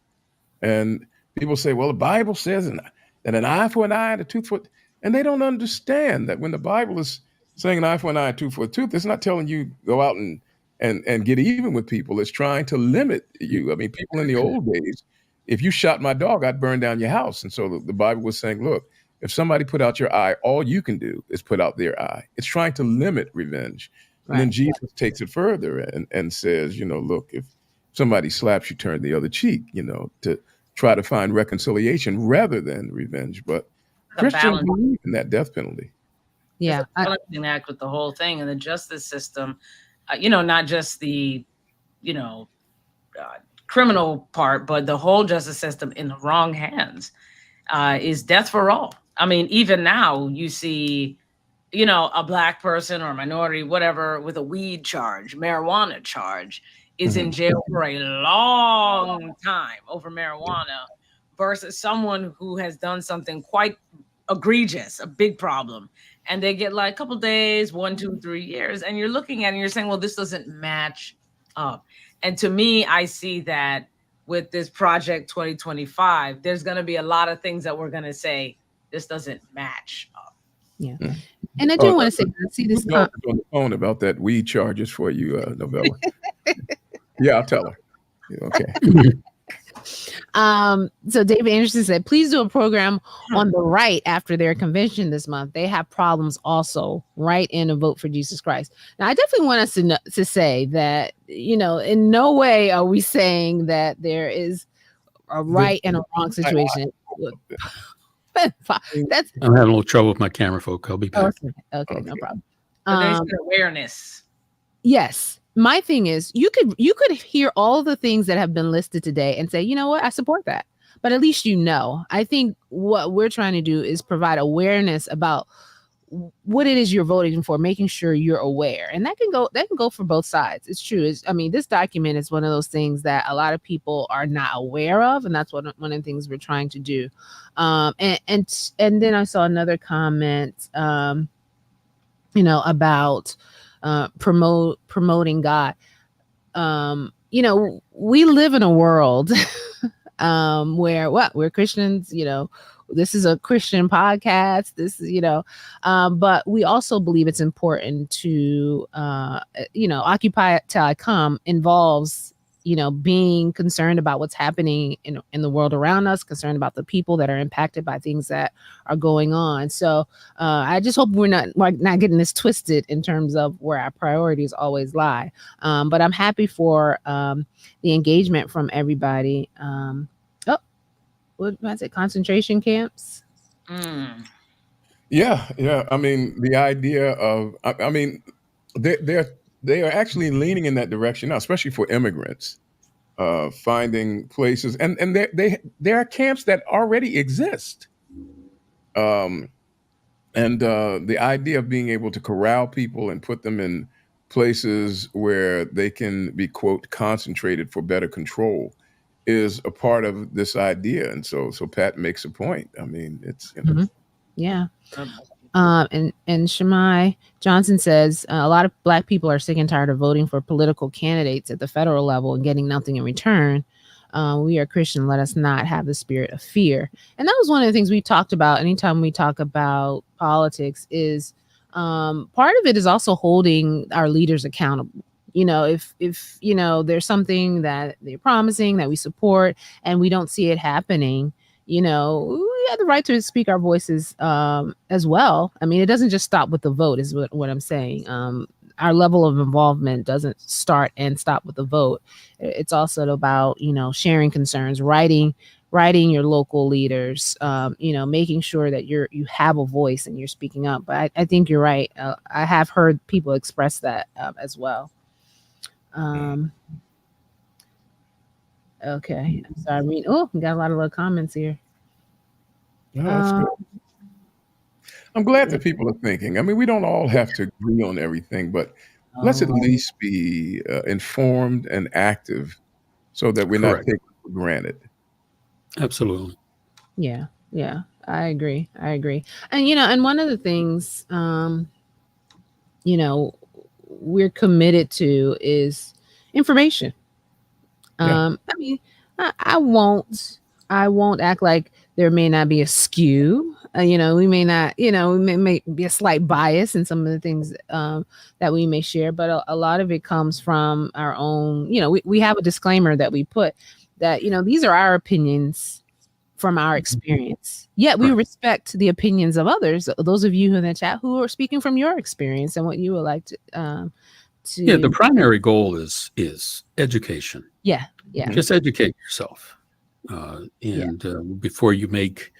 And people say, well, the Bible says that an eye for an eye and a tooth for, and they don't understand that when the Bible is saying an eye for an eye, a tooth for a tooth, it's not telling you go out and get even with people. It's trying to limit you. I mean, people in the old days, if you shot my dog, I'd burn down your house. And so the Bible was saying, look, if somebody put out your eye, all you can do is put out their eye. It's trying to limit revenge. Right. And then Jesus takes it further and says, look, if somebody slaps you, turn the other cheek, to try to find reconciliation rather than revenge. But Christians believe in that death penalty. Yeah. It's a balancing act with the whole thing. And the justice system, not just the, criminal part, but the whole justice system in the wrong hands is death for all. I mean, even now you see, a black person or a minority, whatever, with a weed charge, marijuana charge, is in jail for a long time over marijuana versus someone who has done something quite egregious, a big problem. And they get like a couple days, 1, 2, 3 years. And you're looking at it and you're saying, well, this doesn't match up. And to me, I see that with this Project 2025, there's going to be a lot of things that we're going to say, this doesn't match up. Yeah. And I do want to say, see this on the phone about that weed charges for you, Novella. Yeah, I'll tell her. Yeah, okay. So David Anderson said, please do a program on the right after their convention this month. They have problems also. Write in a vote for Jesus Christ. Now, I definitely want us to say that, in no way are we saying that there is a right and a wrong situation. I'm having a little trouble with my camera, folks. I'll be back. Okay, no problem. But there's awareness. Yes. My thing is, you could hear all the things that have been listed today and say, you know what, I support that. But at least I think what we're trying to do is provide awareness about what it is you're voting for, making sure you're aware. And that can go for both sides. It's true. I mean, this document is one of those things that a lot of people are not aware of, and that's one of the things we're trying to do. And then I saw another comment, about promoting God. We live in a world where we're Christians, this is a Christian podcast. This is, but we also believe it's important to, Occupy Till I Come involves, being concerned about what's happening in the world around us, concerned about the people that are impacted by things that are going on. So I just hope we're not getting this twisted in terms of where our priorities always lie. But I'm happy for the engagement from everybody. What was it? Concentration camps? Yeah. I mean, the idea of, I mean, they are actually leaning in that direction now, especially for immigrants, finding places, and there are camps that already exist. And the idea of being able to corral people and put them in places where they can be, quote, concentrated for better control is a part of this idea. And so Pat makes a point. I mean, it's, Yeah. And Shemai Johnson says a lot of Black people are sick and tired of voting for political candidates at the federal level and getting nothing in return. We are Christian. Let us not have the spirit of fear. And that was one of the things we talked about anytime we talk about politics is part of it is also holding our leaders accountable. If there's something that they're promising that we support and we don't see it happening, we have the right to speak our voices as well. I mean, it doesn't just stop with the vote is what I'm saying. Our level of involvement doesn't start and stop with the vote. It's also about, sharing concerns, writing your local leaders, making sure that you have a voice and you're speaking up. But I think you're right. I have heard people express that as well. Okay. So we got a lot of little comments here. Oh, that's good. I'm glad that people are thinking. I mean, we don't all have to agree on everything, but let's at least be informed and active so that we're not taken for granted. Absolutely. Yeah. I agree. And, and one of the things, we're committed to is information. I mean, I won't act like there may not be a skew. We may not, we may be a slight bias in some of the things that we may share, but a lot of it comes from our own, we have a disclaimer that we put that, these are our opinions from our experience. Yet we respect the opinions of others, those of you in the chat who are speaking from your experience and what you would like to Yeah, the primary goal is education. Yeah. Just educate yourself before you make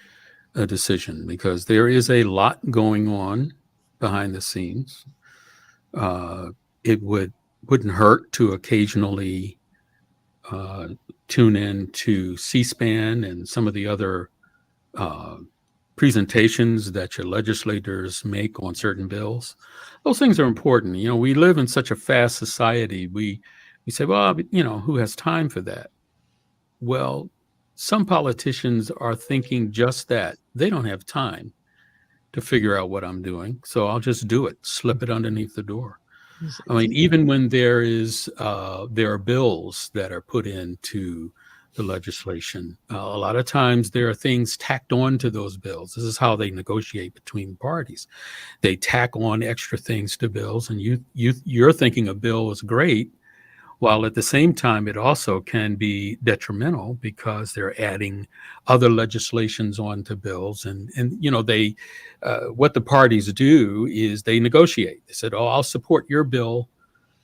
a decision, because there is a lot going on behind the scenes. It wouldn't hurt to occasionally tune in to C-SPAN and some of the other presentations that your legislators make on certain bills. Those things are important. We live in such a fast society. We say, well, who has time for that? Well, some politicians are thinking just that. They don't have time to figure out what I'm doing, so I'll just do it, slip it underneath the door. I mean, even when there are bills that are put into the legislation, a lot of times there are things tacked on to those bills. This is how they negotiate between parties. They tack on extra things to bills, and you're thinking a bill is great, while at the same time it also can be detrimental because they're adding other legislations onto bills. And they what the parties do is they negotiate. They said, oh, I'll support your bill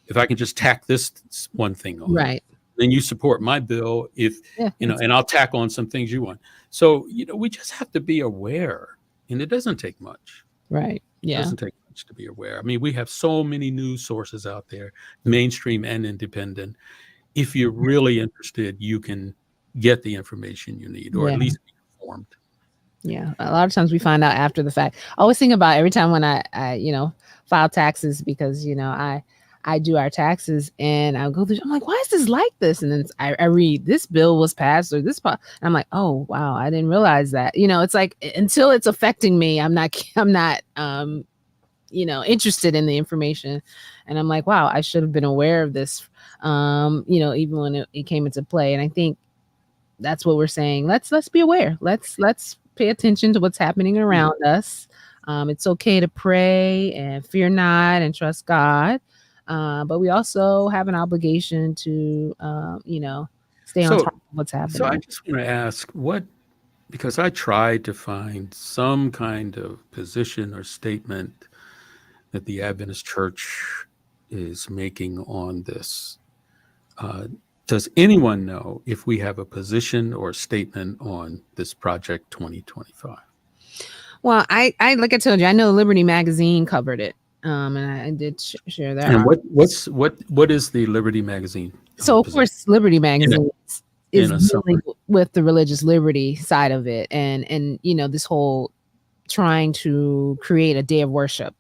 if I can just tack this one thing on. Right. Then you support my bill and I'll tack on some things you want. So, we just have to be aware, and it doesn't take much. Right. Yeah. It doesn't take much to be aware. I mean, we have so many news sources out there, mainstream and independent. If you're really interested, you can get the information you need, or at least be informed. Yeah, a lot of times we find out after the fact. I always think about every time when I file taxes, because I do our taxes and I'll go through. I'm like, why is this like this? And then I read this bill was passed or this. And I'm like, oh wow, I didn't realize that. It's like until it's affecting me, I'm not interested in the information, and I'm like, wow, I should have been aware of this. Even when it came into play, and I think that's what we're saying. Let's be aware. Let's pay attention to what's happening around us. It's okay to pray and fear not and trust God. But we also have an obligation to, stay on top of what's happening. So I just want to ask because I tried to find some kind of position or statement that the Adventist Church is making on this. Does anyone know if we have a position or statement on this Project 2025? Well, I like I told you, I know Liberty Magazine covered it, and I did share that. And what is the Liberty Magazine? So of course, Liberty Magazine is really with the religious liberty side of it, and this whole trying to create a day of worship,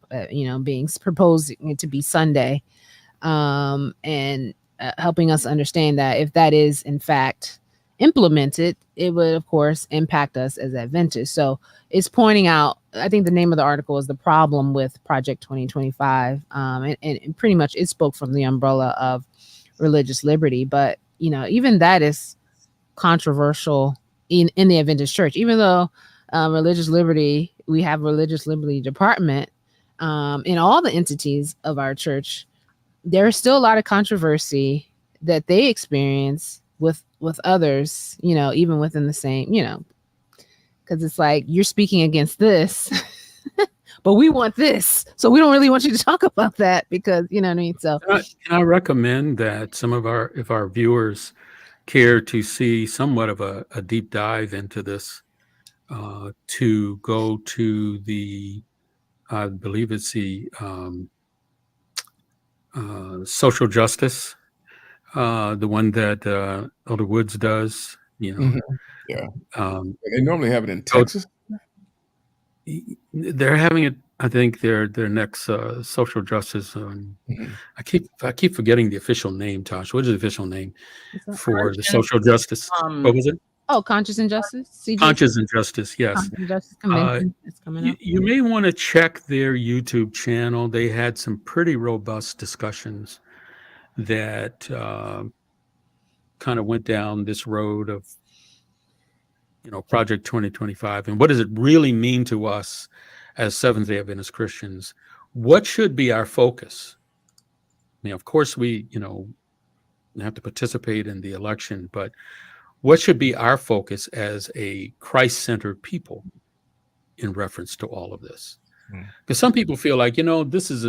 proposing it to be Sunday, and helping us understand that if that is in fact implemented, it would of course impact us as Adventists. So it's pointing out, I think the name of the article is The Problem with Project 2025. And pretty much it spoke from the umbrella of religious liberty. But, even that is controversial in the Adventist Church, even though religious liberty, we have religious liberty department in all the entities of our church. There's still a lot of controversy that they experience with others, even within the same, because it's like you're speaking against this, but we want this. So we don't really want you to talk about that because, you know what I mean? So can I recommend that if our viewers care to see somewhat of a deep dive into this, to go to I believe it's the social justice, the one that Elder Woods does. Yeah. They normally have it in Texas. They're having it. I think their next social justice. I keep forgetting the official name. Tosh, what is the official name for the social justice? What was it? Oh, Conscious Injustice. CJ. Conscious Injustice. Yes. Conscious Injustice Convention is coming up. You may want to check their YouTube channel. They had some pretty robust discussions that kind of went down this road of Project 2025 and what does it really mean to us as Seventh-day Adventist Christians? What should be our focus? Of course we have to participate in the election, but what should be our focus as a Christ-centered people in reference to all of this? Because some people feel like this is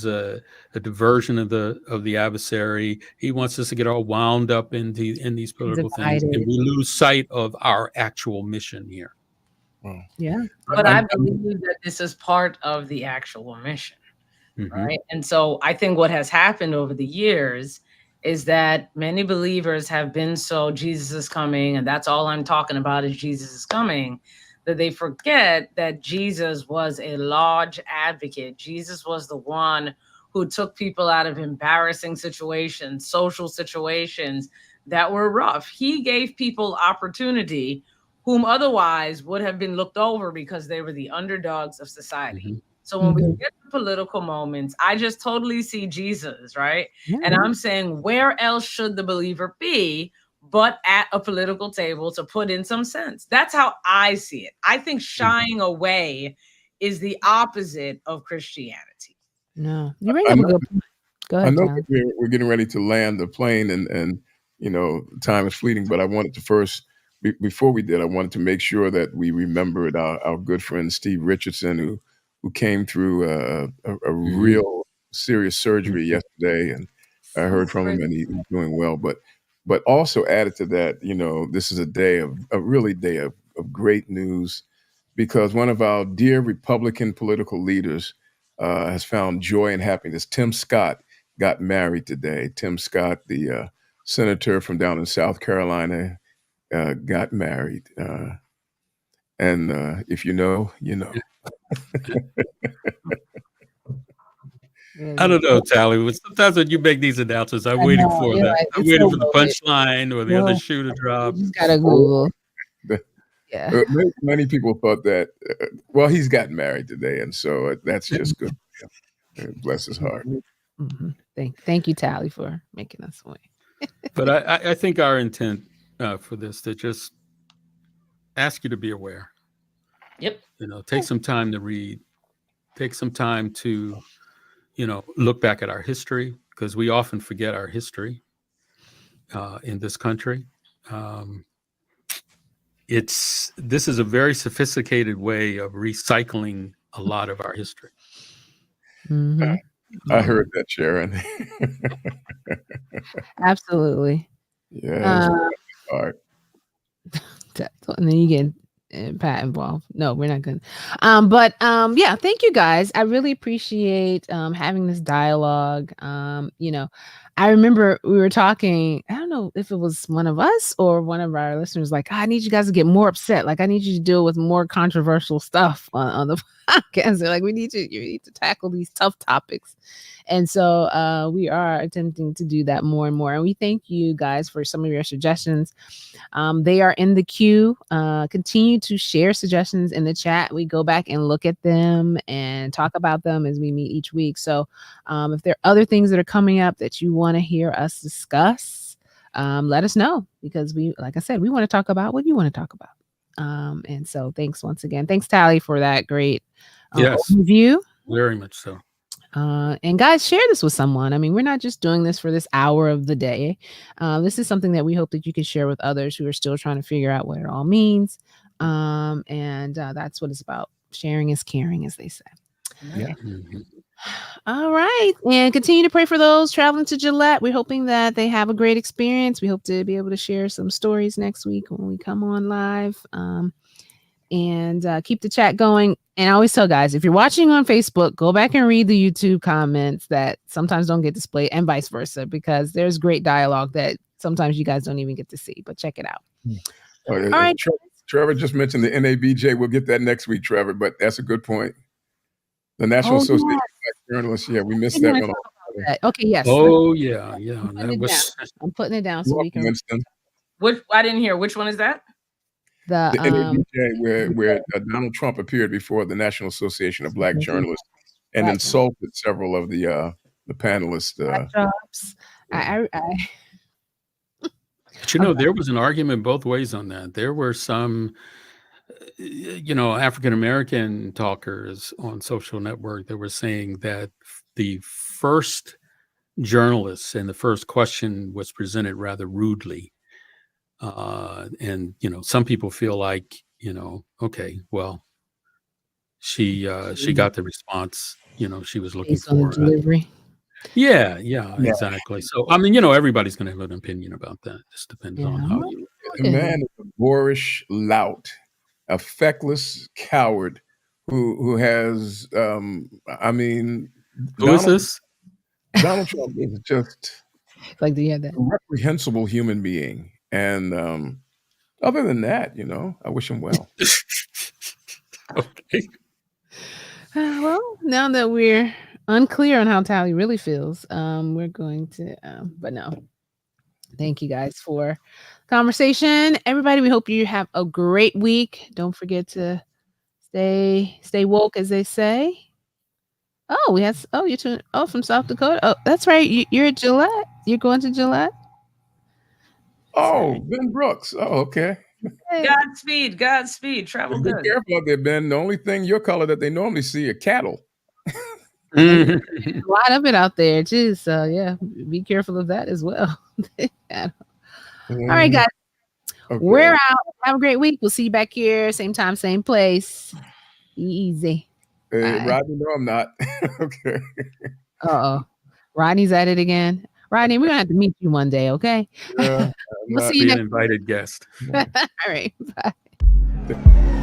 a diversion of the adversary. He wants us to get all wound up in these political things, and we lose sight of our actual mission here. Yeah, but I believe that this is part of the actual mission, right? And so I think what has happened over the years is that many believers have been so Jesus is coming, and that's all I'm talking about is Jesus is coming, that they forget that Jesus was a large advocate. Jesus was the one who took people out of embarrassing situations, social situations that were rough. He gave people opportunity whom otherwise would have been looked over because they were the underdogs of society. So when we get to political moments, I just totally see Jesus, right? And I'm saying, where else should the believer be but at a political table to put in some sense? That's how I see it. I think shying away is the opposite of Christianity. No, you bring up a good point. Go ahead, I know John. we're getting ready to land the plane and time is fleeting, but I wanted to first, before we did, I wanted to make sure that we remembered our good friend Steve Richardson, who came through a real serious surgery yesterday, and I heard from him and he's doing well. But also added to that, this is a day of great news, because one of our dear Republican political leaders has found joy and happiness. Tim Scott got married today. Tim Scott, the senator from down in South Carolina, got married. And if you know, you know. I don't know, Tally. Sometimes when you make these announcements, I'm waiting for that. Like, I'm waiting for the punchline or the other shoe to drop. You just gotta Google. Yeah. Many people thought that. Well, he's gotten married today, and so that's just good. Bless his heart. Mm-hmm. Thank you, Tally, for making us away. But I think our intent for this to just ask you to be aware. Yep. Take some time to read. Take some time to, look back at our history, because we often forget our history in this country. This is a very sophisticated way of recycling a lot of our history. Mm-hmm. I heard that, Sharon. Absolutely. Yeah. Hard. And then you get Pat involved. No, we're not good. But yeah, thank you guys. I really appreciate having this dialogue. I remember we were talking, I don't know if it was one of us or one of our listeners, like, I need you guys to get more upset. Like, I need you to deal with more controversial stuff on the podcast. They're like, you need to tackle these tough topics. And so we are attempting to do that more and more. And we thank you guys for some of your suggestions. They are in the queue. Continue to share suggestions in the chat. We go back and look at them and talk about them as we meet each week. So if there are other things that are coming up that you want to hear us discuss, let us know, because like I said, we want to talk about what you want to talk about. And so thanks once again. Thanks, Tally, for that great overview. Very much so. And guys, share this with someone. I mean, we're not just doing this for this hour of the day. This is something that we hope that you can share with others who are still trying to figure out what it all means. And that's what it's about. Sharing is caring, as they say. Yeah. All right. And continue to pray for those traveling to Gillette. We're hoping that they have a great experience. We hope to be able to share some stories next week when we come on live. And keep the chat going. And I always tell guys, if you're watching on Facebook, go back and read the YouTube comments that sometimes don't get displayed, and vice versa, because there's great dialogue that sometimes you guys don't even get to see, but check it out. All right. Trevor just mentioned the NABJ. We'll get that next week, Trevor, but that's a good point. The National Association of Black Journalists. Yeah, we missed that one. Okay, yes. Oh, yeah. I'm putting it down so we can. Winston. I didn't hear. Which one is that? The NABJ, where Donald Trump appeared before the National Association of Black Journalists and insulted several of the panelists. But there was an argument both ways on that. There were some, African American talkers on social network that were saying that the first journalists and the first question was presented rather rudely. And some people feel like, okay, well, she got the response, she was looking for. Delivery. Yeah, exactly. So, everybody's going to have an opinion about that. It just depends on how you. The man is a boorish lout, a feckless coward who has, who is this? Donald Trump is just like a reprehensible human being. And other than that, I wish him well. Okay. Well, now that we're unclear on how Tally really feels, we're going to, but no. Thank you guys for conversation. Everybody, we hope you have a great week. Don't forget to stay woke, as they say. Oh, you're from South Dakota. Oh, that's right. You're at Gillette. You're going to Gillette. Oh, Ben Brooks. Oh, okay. Godspeed. Travel good. Be careful out there, Ben. The only thing your color that they normally see are cattle. A lot of it out there too. So yeah, be careful of that as well. All right, guys. Okay. We're out. Have a great week. We'll see you back here, same time, same place. Be easy. Hey, Rodney, no, I'm not. Okay. Rodney's at it again. Rodney, we're gonna have to meet you one day, okay? Yeah, we'll see you next invited guest. All right, bye.